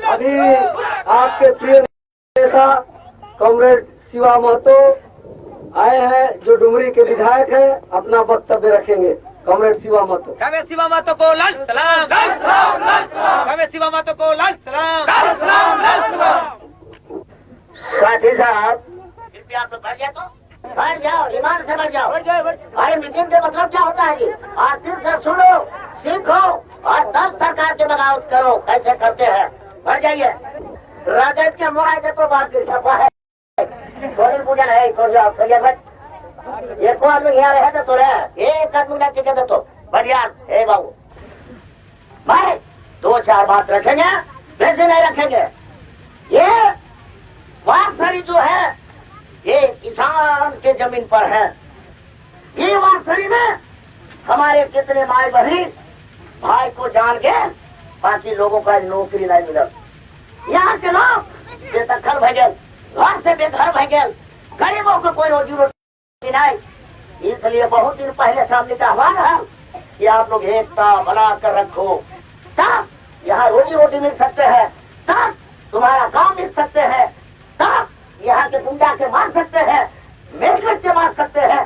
अभी आपके प्रिय नेता कॉमरेड शिवा महतो आए हैं, जो डुमरी के विधायक हैं, अपना वक्तव्य रखेंगे। कॉमरेड शिवा महतो। कॉमरेड शिवा महतो को लाल सलाम, लाल सलाम, लाल सलाम। कॉमरेड शिवा महतो को लाल सलाम, लाल सलाम, लाल सलाम। साथी साहब, कृपया आप बैठ जाओ, तो बैठ जाओ, ईमान से बैठ जाओ। अरे मीटिंग के मतलब क्या होता है जी? आज दिल से सुनो, सीखो और 10 सरकार के बगावत करो, कैसे करते हैं। बैठ जाइए। राजद के मुआवजे तो बात छपा है, थोड़ी पूजन है, थोड़ी एक आदमी यहाँ रहे तो रहे, एक आदमी ना टिके तो बढ़िया है बाबू भाई। 2-4 बात रखेंगे, वैसे नहीं रखेंगे। ये वारसरी जो है, ये किसान के जमीन पर है। ये वारसरी में हमारे कितने माए बहन भाई को जान के बाकी लोगों का नौकरी नहीं मिला। यहाँ के लोग बेदखल भय गए, घर से बेघर भय गए, गरीबों को कोई रोजी रोटी नहीं। इसलिए बहुत दिन पहले सामने का आह्वान है कि आप लोग एकता बना कर रखो, तब यहाँ रोजी रोटी मिल सकते हैं, तब तुम्हारा काम मिल सकते हैं, तब यहाँ के गुंडा के मार सकते हैं, मेजमेंट के मार सकते हैं,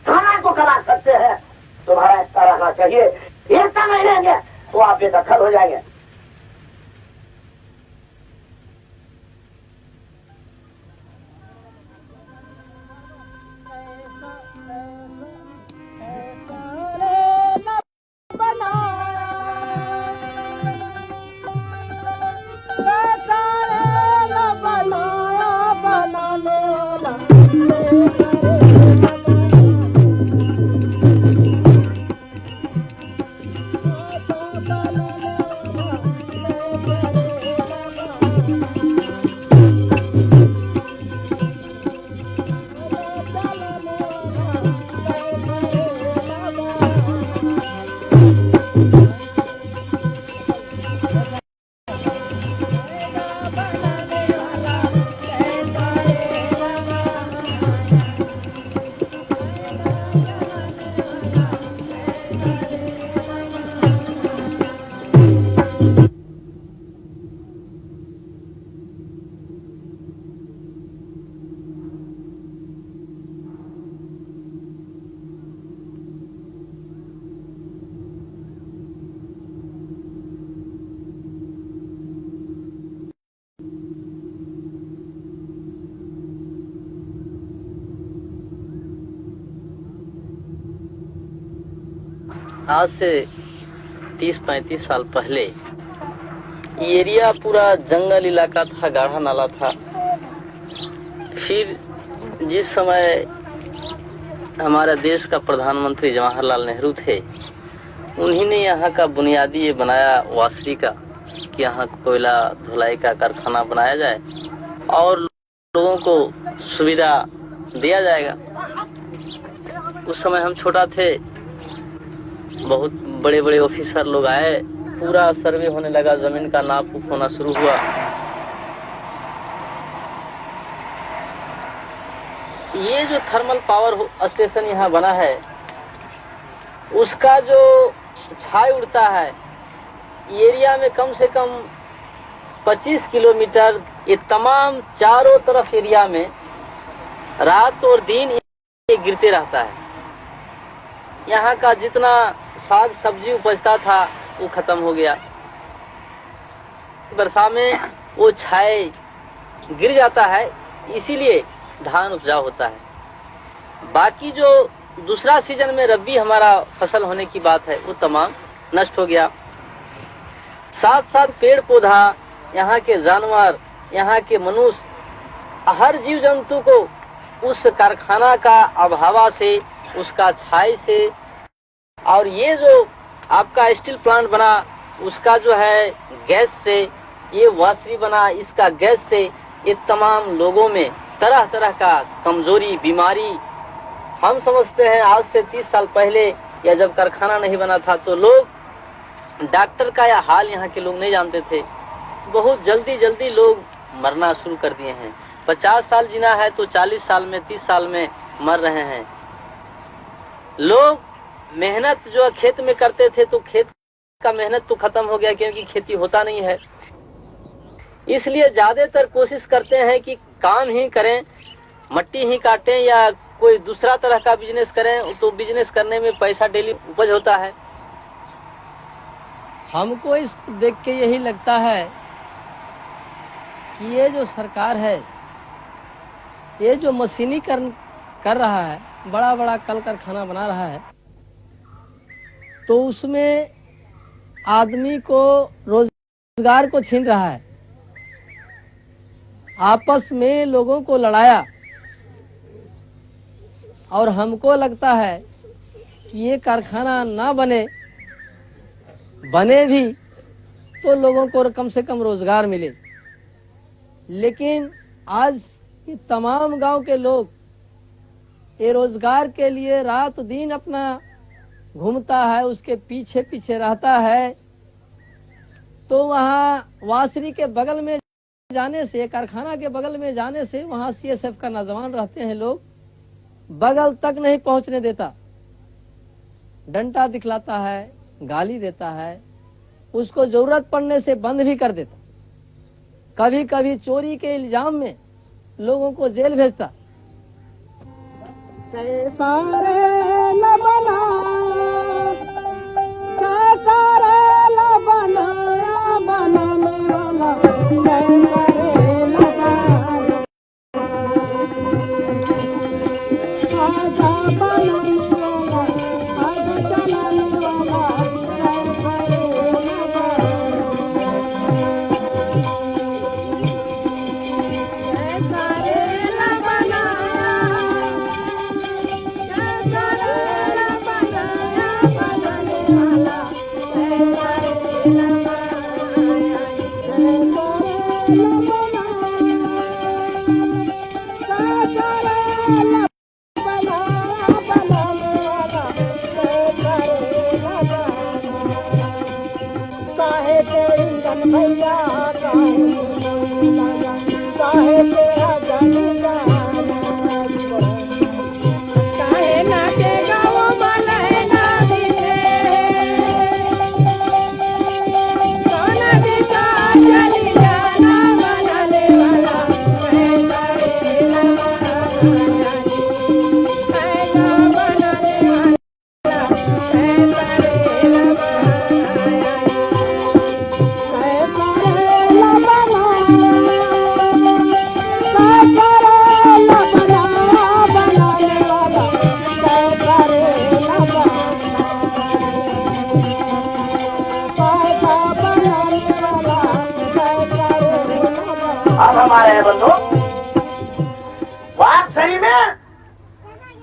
खाना को कमा सकते हैं। तुम्हारा एकता रहना चाहिए। एकता नहीं रहेंगे तो आप बेदखल हो जाएंगे। आज से 30-35 साल पहले ये एरिया पूरा जंगल इलाका था, गाढ़ा नाला था। फिर जिस समय हमारे देश का प्रधानमंत्री जवाहरलाल नेहरू थे, उन्हीं ने यहाँ का बुनियादी ये बनाया वासरी का, कि यहाँ कोयला धुलाई का कारखाना बनाया जाए और लोगों को सुविधा दिया जाएगा। उस समय हम छोटा थे, बहुत बड़े बड़े ऑफिसर लोग आए, पूरा सर्वे होने लगा, जमीन का नाप होना शुरू हुआ। ये जो थर्मल पावर स्टेशन यहाँ बना है, उसका जो छाई उड़ता है एरिया में कम से कम 25 किलोमीटर, ये तमाम चारों तरफ एरिया में रात और दिन ये गिरते रहता है। यहाँ का जितना साग सब्जी उपजता था वो खत्म हो गया। वर्षा में वो छाए गिर जाता है, इसीलिए धान उपजाऊ होता है। बाकी जो दूसरा सीजन में रबी हमारा फसल होने की बात है वो तमाम नष्ट हो गया। साथ साथ पेड़ पौधा, यहाँ के जानवर, यहाँ के मनुष्य, हर जीव जंतु को उस कारखाना का अभावा से, उसका छाई से, और ये जो आपका स्टील प्लांट बना उसका जो है गैस से, ये वाशरी बना इसका गैस से, ये तमाम लोगों में तरह तरह का कमजोरी, बीमारी। हम समझते हैं आज से 30 साल पहले या जब कारखाना नहीं बना था तो लोग डॉक्टर का या हाल यहाँ के लोग नहीं जानते थे। बहुत जल्दी जल्दी लोग मरना शुरू कर दिए हैं। 50 साल जीना है तो 40 साल में, 30 साल में मर रहे हैं लोग। मेहनत जो खेत में करते थे तो खेत का मेहनत तो खत्म हो गया, क्योंकि खेती होता नहीं है। इसलिए ज्यादातर कोशिश करते हैं कि काम ही करें, मट्टी ही काटें या कोई दूसरा तरह का बिजनेस करें, तो बिजनेस करने में पैसा डेली उपज होता है। हमको इस देख के यही लगता है कि ये जो सरकार है, ये जो मशीनीकरण कर रहा है, बड़ा बड़ा कल कारखाना बना रहा है, तो उसमें आदमी को रोजगार को छीन रहा है। आपस में लोगों को लड़ाया, और हमको लगता है कि ये कारखाना ना बने भी तो लोगों को कम से कम रोजगार मिले। लेकिन आज ये तमाम गांव के लोग ये रोजगार के लिए रात दिन अपना घूमता है, उसके पीछे पीछे रहता है। तो वहाँ वासरी के बगल में जाने से, कारखाना के बगल में जाने से, वहाँ सीएसएफ का नौजवान रहते हैं लोग, बगल तक नहीं पहुंचने देता। डंडा दिखलाता है, गाली देता है, उसको जरूरत पड़ने से बंद भी कर देता। कभी कभी चोरी के इल्जाम में लोगों को जेल भेजता। अब हमारे बंधु वासरी में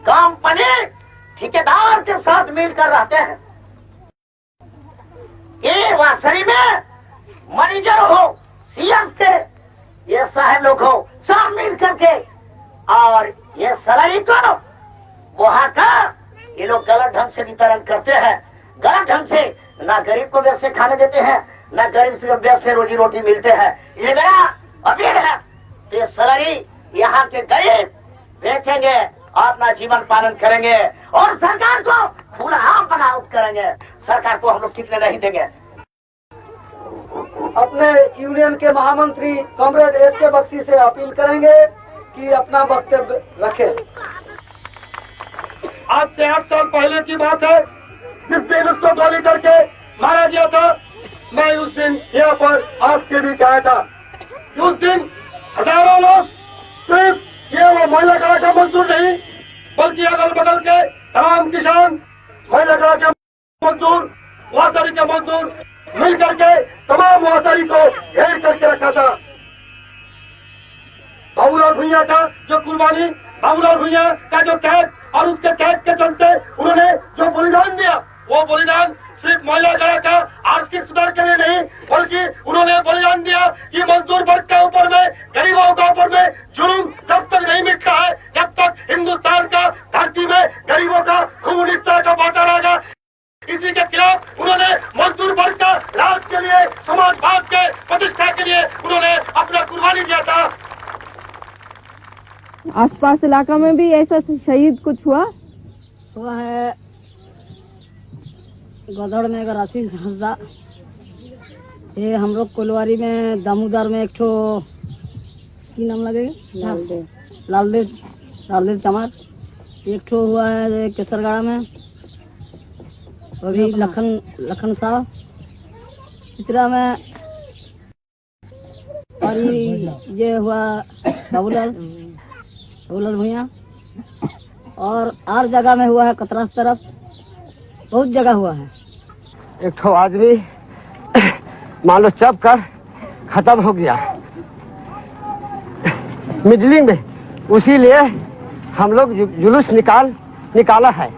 कंपनी ठेकेदार के साथ मिलकर रहते हैं। ये वासरी में मैनेजर हो, सीएस के ये साहब लोग हो, सब मिल करके, और ये सलाई को वहां का ये लोग गलत ढंग से वितरण करते हैं। गलत ढंग से ना गरीब को व्यवस्था खाने देते हैं, ना गरीब से व्यवस्था रोजी रोटी मिलते हैं। ये मेरा अपील है कि सलाई यहाँ के गरीब बेचेंगे और अपना जीवन पालन करेंगे और सरकार को पूरा आम बगावत करेंगे। सरकार को हम लोग टिकने नहीं देंगे। अपने यूनियन के महामंत्री कॉमरेड एस.के. बख्शी से अपील करेंगे कि अपना वक्तव्य रखें। आज से 8 साल पहले की बात है, जिस दिन उसको गोली करके मारा गया था, मैं उस दिन यहाँ पर आपके बीच आया था। उस दिन हजारों लोग, सिर्फ ये वो महिला कला का मजदूर नहीं बल्कि अगल बगल के तमाम किसान, महिला कला के मजदूर, वासारी के मजदूर मिल करके तमाम वासारी को घेर करके रखा था। बाबूलाल भुइयां का जो कुर्बानी, बाबूलाल भुइयां का जो कैद और उसके कैद के चलते उन्होंने जो बलिदान दिया, वो बलिदान सिर्फ महिला कला का आर्थिक सुधार के लिए नहीं बल्कि उन्होंने बलिदान दिया कि मजदूर वर्ग के ऊपर में, गरीबों के ऊपर में जुल्म जब तक नहीं मिटता है, जब तक हिंदुस्तान का धरती में गरीबों का खून इस तरह का बहता रहेगा। इसी के खिलाफ उन्होंने मजदूर वर्ग का राज के लिए, समाजवाद के प्रतिष्ठा के लिए उन्होंने अपना कुर्बानी दिया था। आसपास इलाका में भी ऐसा शहीद कुछ हुआ है। गदड़ में गरासी हंसदा, ये हम लोग कोलवारी में दामोदर में एक ठो की नाम लगेगा, लालदेव चमार। एक ठो हुआ है केसरगाड़ा में, अभी लखन साहब। तीसरा में और ये हुआ बाबूलाल भुइयां। और जगह में हुआ है कतरास तरफ, बहुत जगह हुआ है। एक ठो आदमी मान लो चप कर खत्म हो गया मिडलिंग में, उसी लिए हम लोग जुलूस निकाला है।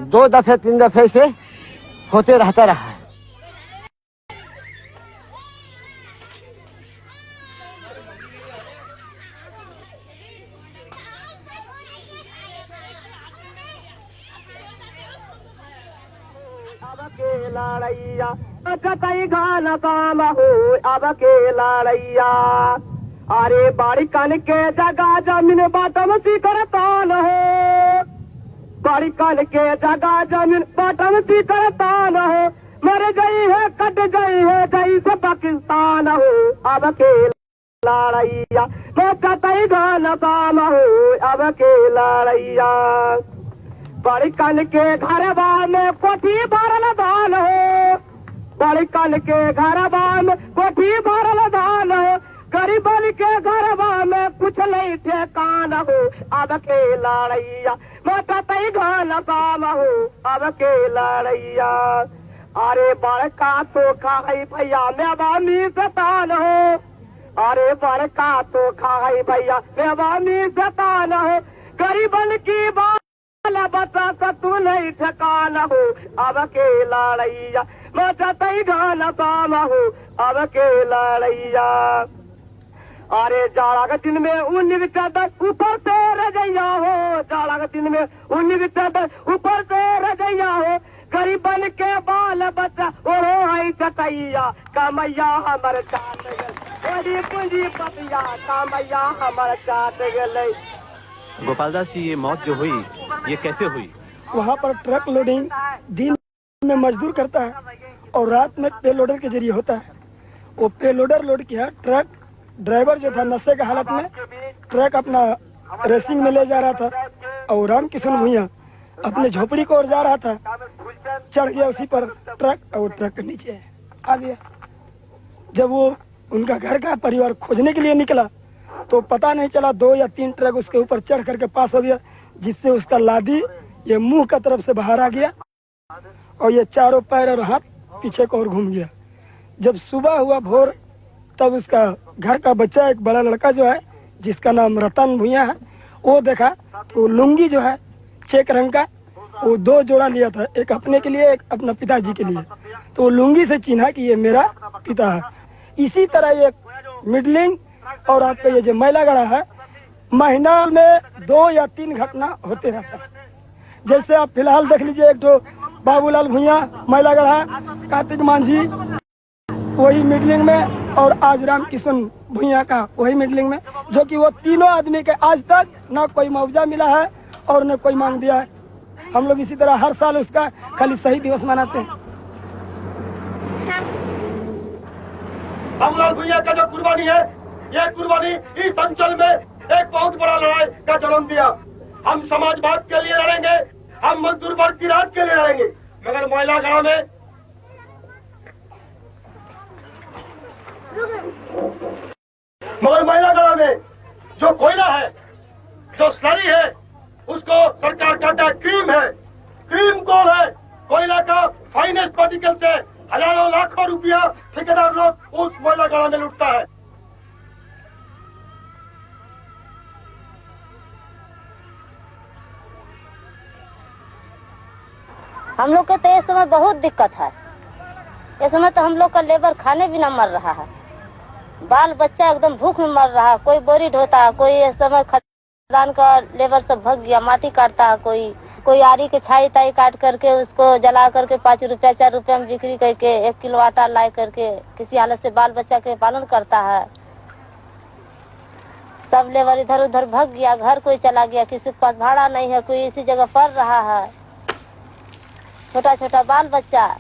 2 दफे 3 दफे से होते रहता रहा है। अब के लड़ैया कई गाना काम हो, अब के लड़ैया अरे बाड़ी कन के जगह जमीन बाटम सी करता न हो, बाड़ी कन के जगह जमीन बाटम सी करता न हो, मर गई है कट गई है गई से पाकिस्तान हो। अब के लड़ैया कई गाना काम हो, अब के लड़ैया बड़ी कन के घरबा में कोठी भरल धान हो, बड़ी कन के घरबा में कोठी भरल धान हो, गरीबन के घरबा में कुछ नहीं ठेकान हो। अब के लड़ैया मोटतई घन काम हो, अब के लड़ैया अरे बड़का तो खाई भैया मेवानी सतान हो, अरे बड़का तो खाई भैया मेवानी सतान हो, गरीबन की बात बता तू नहीं ठकान हो। अब के लड़ैया मोटतई घन काम हो, अब के लड़ैया अरे जाड़ा के दिन में 19 चादर ऊपर से रजैया हो, जाड़ा के दिन में 19 चादर ऊपर से रजैया हो, गरीबन के बाल बच्चा ओढ़ो आई चटैया, कमैया हमर चाट गई पूंजी पतिया, कमैया हमर चाट गई। गोपाल दास जी, ये मौत जो हुई ये कैसे हुई? वहाँ पर ट्रक लोडिंग दिन में मजदूर करता है और रात में पे लोडर के जरिए होता है। वो पे लोडर लोड किया, ट्रक ड्राइवर जो था नशे के हालत में ट्रक अपना रेसिंग में ले जा रहा था और रामकिशन भुइयां अपने झोपड़ी को ओर जा रहा था, चढ़ गया उसी पर ट्रक और ट्रक के नीचे आ गया। जब वो उनका घर का परिवार खोजने के लिए निकला तो पता नहीं चला 2 या 3 ट्रक उसके ऊपर चढ़ करके पास हो गया, जिससे उसका लादी ये मुंह का तरफ से बाहर आ गया और ये चारों पैर और हाथ पीछे को और घूम गया। जब सुबह हुआ भोर तब उसका घर का बच्चा एक बड़ा लड़का जो है जिसका नाम रतन भुइयां है, वो देखा तो लुंगी जो है चेक रंग का वो 2 जोड़ा लिया था, एक अपने के लिए एक अपना पिताजी के लिए। तो लुंगी से चिन्हा कि ये मेरा पिता है। इसी तरह ये मिडलिंग और आपका ये जो मैलागढ़ा है, महीना में 2 या 3 घटना होते रहता है। जैसे आप फिलहाल देख लीजिए, एक तो बाबूलाल भुइयां मैलागढ़ा, कार्तिक मांझी वही मिडलिंग में, और आज रामकिशन भुइयां का वही मिडलिंग में। जो कि वो तीनों आदमी के आज तक न कोई मुआवजा मिला है और न कोई मांग दिया है। हम लोग इसी तरह हर साल उसका खाली शहीद दिवस मनाते हैं। बाबूलाल भुइयां का जो कुर्बानी है, ये कुर्बानी इस अंचल में एक बहुत बड़ा लड़ाई का जन्म दिया। हम समाजवाद के लिए लड़ेंगे, हम मजदूर वर्ग की राज के लिए लड़ेंगे, मगर मैलागढ़ में जो कोयला है, जो स्लरी है, उसको सरकार कहता है क्रीम है। क्रीम कौन है? कोयला का फाइनेंस पार्टिकल से हजारों लाखों रुपया ठेकेदार लोग उस मैलागढ़ में लुटता है। हम लोग के तो इस समय बहुत दिक्कत है। इस समय तो हम लोग का लेबर खाने बिना मर रहा है, बाल बच्चा एकदम भूख में मर रहा है। कोई बोरी ढोता है, कोई इस समय खदान का लेबर सब भग गया, माटी काटता है, कोई आरी के छाई ताई काट करके उसको जला करके 5 रुपया 4 रुपया में बिक्री करके 1 किलो आटा ला करके किसी हालत से बाल बच्चा के पालन करता है। सब लेबर इधर उधर भग गया, घर कोई चला गया, किसी के पास भाड़ा नहीं है, कोई इसी जगह पड़ रहा है, छोटा छोटा बाल बच्चा।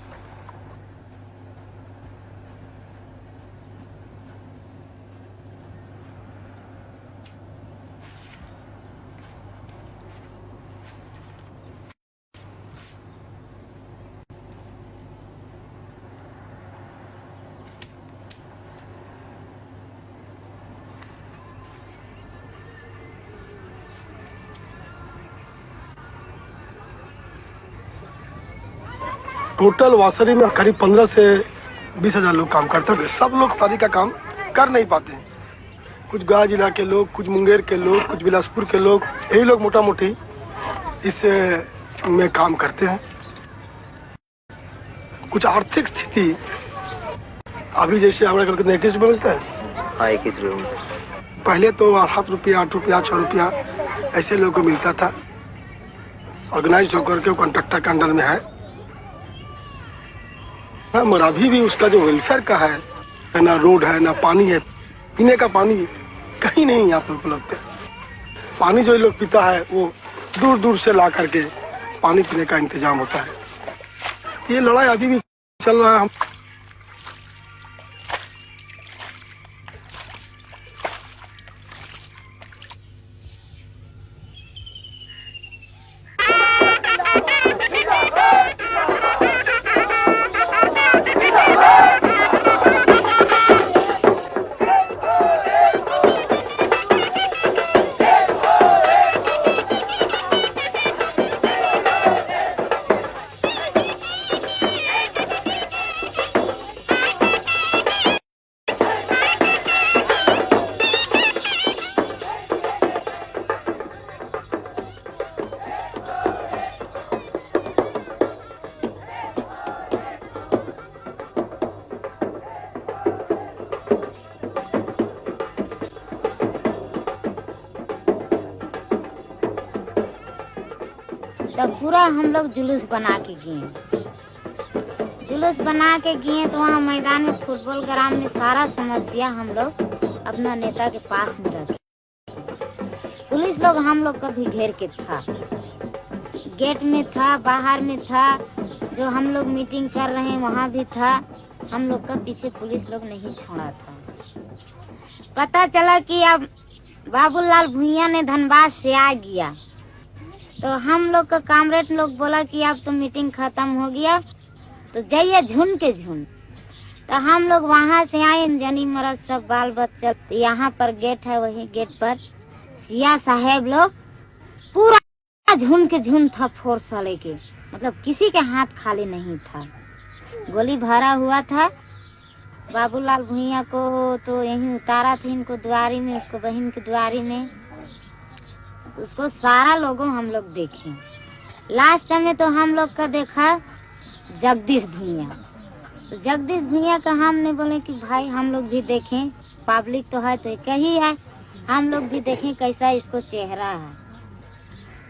टोटल वासरी में करीब 15 से 20 हजार लोग काम करते हैं। सब लोग सारी का काम कर नहीं पाते हैं। कुछ गया जिला के लोग, कुछ मुंगेर के लोग, कुछ बिलासपुर के लोग, यही लोग मोटा मोटी इस में काम करते हैं। कुछ आर्थिक स्थिति अभी जैसे हमारे घर के 21 रुपये मिलता है। हाँ, 21 रुपये। पहले तो 7 रुपया 8 रुपया 6 रुपया ऐसे लोगों को मिलता था। ऑर्गेनाइज होकर के कॉन्ट्रैक्टर के अंडर में है, मगर अभी भी उसका जो वेलफेयर का है ना रोड है ना पानी है, पीने का पानी कहीं नहीं यहाँ पर उपलब्ध है। पानी जो लोग पीता है वो दूर दूर से ला करके पानी पीने का इंतजाम होता है। ये लड़ाई अभी भी चल रहा है। तब पूरा हम लोग जुलूस बना के गए। जुलूस बना के गए तो वहाँ मैदान में फुटबॉल ग्राउंड में सारा समस्या हम लोग अपना नेता के पास में रखे। पुलिस लोग हम लोग का भी घेर के था, गेट में था, बाहर में था, जो हम लोग मीटिंग कर रहे हैं वहाँ भी था। हम लोग का पीछे पुलिस लोग नहीं छोड़ा था। पता चला कि अब बाबूलाल भुइयां ने धनबाद से आ गया, तो हम लोग का कामरेड लोग बोला कि अब तो मीटिंग खत्म हो गया तो जाइए झुंड के झुंड। तो हम लोग वहाँ से आए, जनी मरद सब बाल बच्चा। यहाँ पर गेट है, वही गेट पर सिया साहेब लोग पूरा झुंड के झुंड था, फोर्स वाले के, मतलब किसी के हाथ खाली नहीं था। गोली भरा हुआ था। बाबूलाल भुइयां को तो यहीं उतारा था, इनको दुआरी में, उसको बहन की दुआरी में। उसको सारा लोगों हम लोग देखे। लास्ट में तो हम लोग का देखा जगदीश भुइयां। तो जगदीश भुइयां का हमने बोले कि भाई हम लोग भी देखें, पब्लिक तो है तो एक ही है, हम लोग भी देखें कैसा इसको चेहरा है।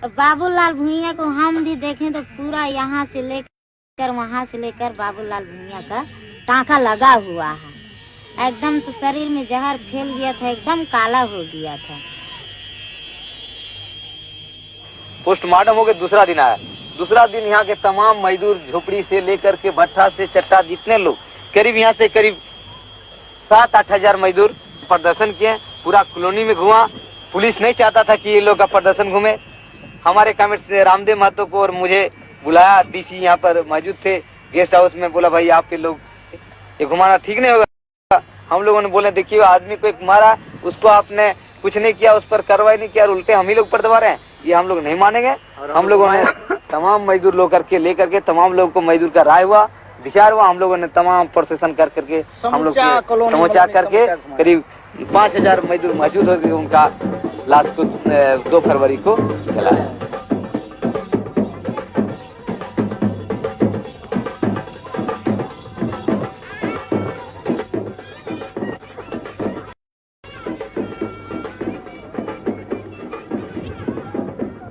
तो बाबूलाल भुइयां को हम भी देखें तो पूरा यहाँ से लेकर वहाँ से लेकर बाबूलाल भुइयां का टाँका लगा हुआ है। एकदम तो शरीर में जहर फैल गया था, एकदम काला हो गया था। पोस्टमार्टम हो के दूसरा दिन आया। दूसरा दिन यहाँ के तमाम मजदूर झोपड़ी से लेकर के भट्ठा से चट्टा जितने लोग करीब यहाँ से करीब 7-8 हजार मजदूर प्रदर्शन किए। पूरा कॉलोनी में घुमा। पुलिस नहीं चाहता था कि ये लोग का प्रदर्शन घूमे। हमारे कमेटी से रामदेव महतो को और मुझे बुलाया। डीसी यहाँ पर मौजूद थे गेस्ट हाउस में। बोला भाई आपके लोग ये घुमाना ठीक नहीं होगा। हम लोगों ने बोले देखिए आदमी को एक मारा, उसको आपने कुछ नहीं किया, उस पर कार्रवाई नहीं किया, उल्टे हम ही लोग पर दबा रहे हैं, ये हम लोग नहीं मानेंगे। हम लोगों ने तमाम मजदूर लोग करके लेकर के तमाम लोगों को मजदूर का राय हुआ, विचार हुआ। हम लोगों ने तमाम प्रोसेसन कर करके हम लोग समूचा करके करीब 5000 मजदूर मौजूद हो गए। उनका लाश को 2 फरवरी को जलाया।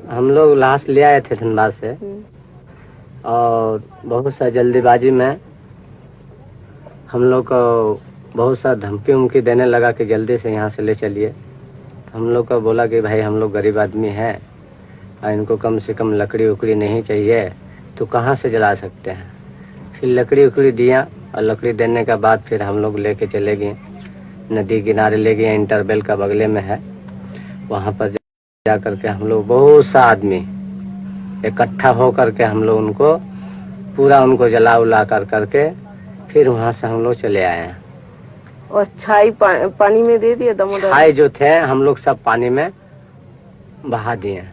हम लोग लाश ले आए थे धनबाद से और बहुत सा जल्दीबाजी में हम लोग को बहुत सा धमकी उमकी देने लगा कि जल्दी से यहाँ से ले चलिए। हम लोग को बोला कि भाई हम लोग गरीब आदमी हैं और इनको कम से कम लकड़ी उकड़ी नहीं चाहिए तो कहाँ से जला सकते हैं। फिर लकड़ी उकड़ी दिया और लकड़ी देने के बाद फिर हम लोग लेके चले गए नदी किनारे, ले गए। इंटरवेल का बगले में है, वहाँ पर जा करके हम लोग बहुत सा आदमी इकट्ठा हो करके हम लोग उनको पूरा उनको जला उला कर करके फिर वहाँ से हम लोग चले आए हैं। और छाई पानी में दे दिया दामोदर? छाई जो थे हम लोग सब पानी में बहा दिए।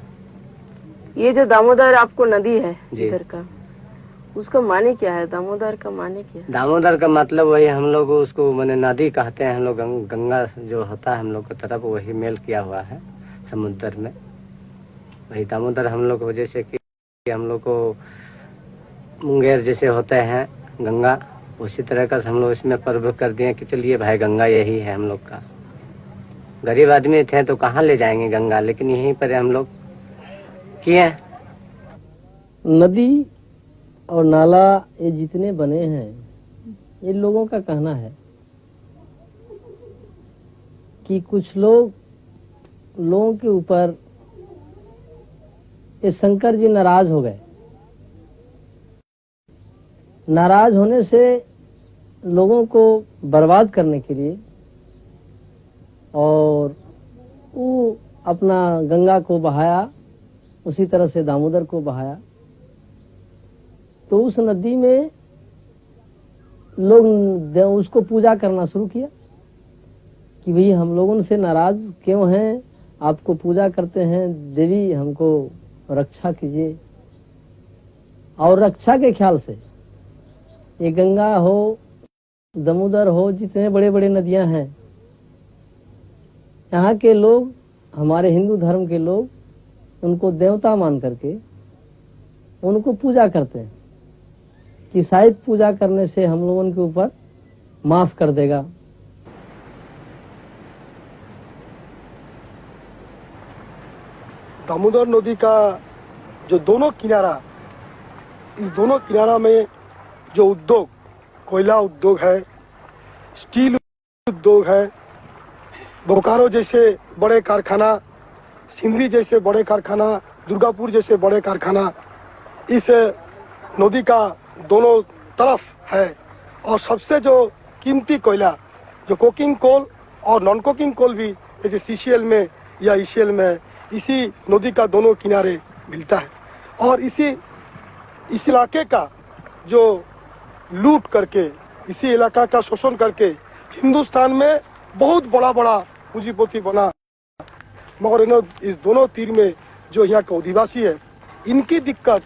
ये जो दामोदर आपको नदी है जी। इधर का, उसका माने क्या है? दामोदर का माने क्या है? दामोदर का मतलब वही हम लोग उसको मैंने नदी कहते हैं। हम लोग गंगा जो होता है हम लोग की तरफ वही मेल किया हुआ है समुद्र में। वही दामोदर हम लोग को जैसे कि हम लोग को मुंगेर जैसे होते हैं गंगा, उसी तरह का हम लोग इसमें प्रयोग कर दिए कि चलिए भाई गंगा यही है हम लोग का। गरीब आदमी थे तो कहाँ ले जाएंगे गंगा, लेकिन यहीं पर हम लोग किए। नदी और नाला ये जितने बने हैं ये लोगों का कहना है कि कुछ लोगों के ऊपर ये शंकर जी नाराज हो गए। नाराज होने से लोगों को बर्बाद करने के लिए और वो अपना गंगा को बहाया, उसी तरह से दामोदर को बहाया। तो उस नदी में लोग उसको पूजा करना शुरू किया कि भाई हम लोगों से नाराज क्यों हैं, आपको पूजा करते हैं, देवी हमको रक्षा कीजिए। और रक्षा के ख्याल से ये गंगा हो, दामोदर हो, जितने बड़े बड़े नदियां हैं, यहाँ के लोग, हमारे हिंदू धर्म के लोग उनको देवता मान करके उनको पूजा करते हैं कि शायद पूजा करने से हम लोगों के ऊपर माफ कर देगा। दामोदर नदी का जो दोनों किनारा, इस दोनों किनारा में जो उद्योग, कोयला उद्योग है, स्टील उद्योग है, बोकारो जैसे बड़े कारखाना, सिंदरी जैसे बड़े कारखाना, दुर्गापुर जैसे बड़े कारखाना इस नदी का दोनों तरफ है। और सबसे जो कीमती कोयला जो कोकिंग कोल और नॉन कोकिंग कोल भी जैसे सीसीएल में या ईसीएल में इसी नदी का दोनों किनारे मिलता है। और इस इलाके का जो लूट करके, इसी इलाका का शोषण करके हिंदुस्तान में बहुत बड़ा बड़ा पूंजीपति बना। मगर इस दोनों तीर में जो यहाँ का आदिवासी है, इनकी दिक्कत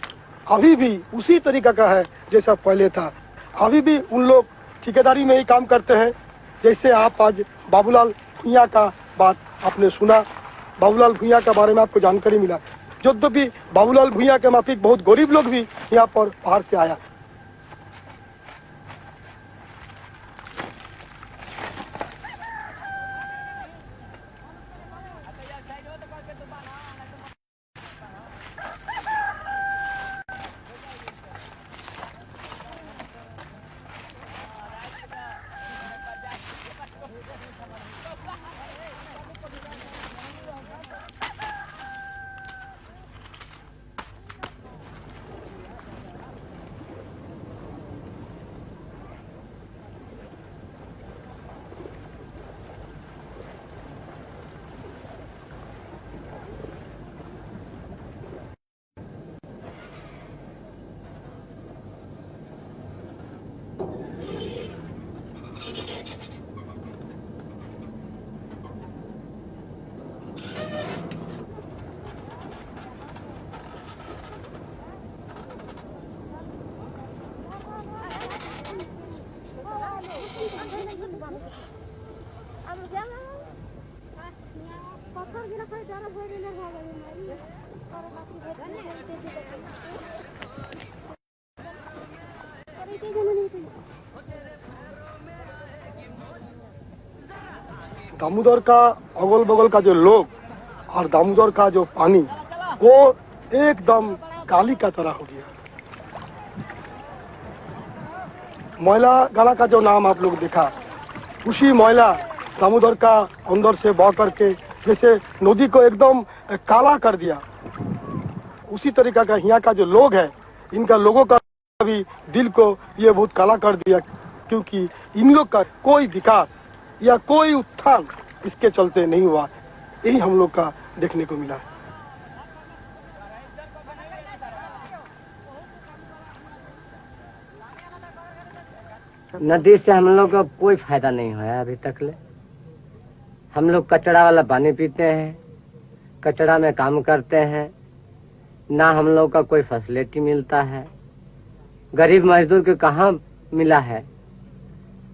अभी भी उसी तरीका का है जैसा पहले था। अभी भी उन लोग ठेकेदारी में ही काम करते हैं। जैसे आप आज बाबूलाल भुइया का बात आपने सुना, बाबूलाल भुइया के बारे में आपको जानकारी मिला। जो भी बाबूलाल भुइया के माफिक बहुत गरीब लोग भी यहाँ पर बाहर से आया। दामोदर का अगल बगल का जो लोग और दामोदर का जो पानी वो एकदम काली का तरह हो गया। मैला गला का जो नाम आप लोग देखा, उसी मैला दामोदर का अंदर से बह करके जैसे नदी को एकदम काला कर दिया। उसी तरीका का यहाँ का जो लोग है, इनका लोगों का भी दिल को ये बहुत काला कर दिया, क्योंकि इन लोग का कोई विकास या कोई उत्थान इसके चलते नहीं हुआ। यही हम लोग का देखने को मिला। नदी से हम लोग को कोई फायदा नहीं हुआ अभी तक ले। हम लोग कचड़ा वाला पानी पीते हैं, कचड़ा में काम करते हैं, ना हम लोग का कोई फैसिलिटी मिलता है। गरीब मजदूर को कहाँ मिला है।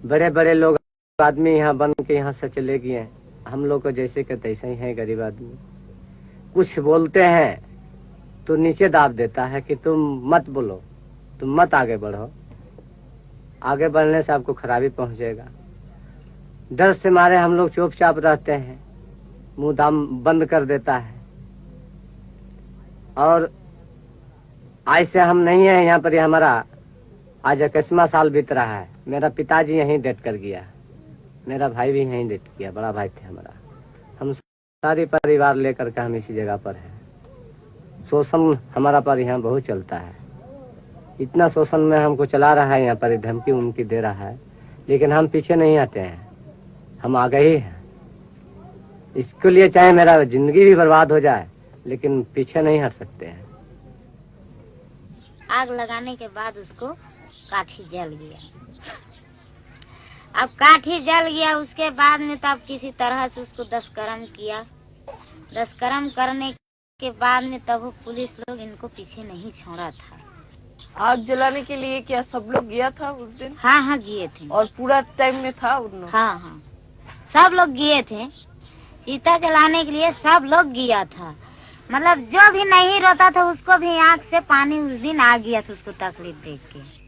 बड़े बड़े लोग आदमी यहाँ बन के यहाँ से चले गए हैं। हम लोग को जैसे के तैसे ही है गरीब आदमी। कुछ बोलते हैं तो नीचे दाब देता है कि तुम मत बोलो, तुम मत आगे बढ़ो। आगे बढ़ने से आपको खराबी पहुंचेगा। डर से मारे हम लोग चुपचाप रहते हैं, मुंह दाम बंद कर देता है। और ऐसे हम नहीं है यहाँ पर। हमारा आज 21वां साल बीत रहा है। मेरा पिताजी यहीं डेथ कर गया, मेरा भाई भी यहीं डेथ किया, बड़ा भाई थे हमारा। हम सारे परिवार लेकर के हम इसी जगह पर है। शोषण हमारा पर यहाँ बहुत चलता है। इतना शोषण में हमको चला रहा है, यहाँ पर धमकी उनकी दे रहा है, लेकिन हम पीछे नहीं आते हैं, हम आगे ही हैं। इसके लिए चाहे मेरा जिंदगी भी बर्बाद हो जाए, लेकिन पीछे नहीं हट सकते हैं। आग लगाने के बाद उसको काठी जल गया। अब काठी जल गया, उसके बाद में तो अब किसी तरह से उसको दशकर्म किया। दशकर्म करने के बाद में तब वो पुलिस लोग इनको पीछे नहीं छोड़ा था। आग जलाने के लिए क्या सब लोग गया था उस दिन? हाँ हाँ गए थे। और पूरा टाइम में था उन लोग? हाँ हाँ सब लोग गए थे। सीता जलाने के लिए सब लोग गया था। मतलब जो भी नहीं रोता था उसको भी आँख से पानी उस दिन आ गया था, उसको तकलीफ देख के।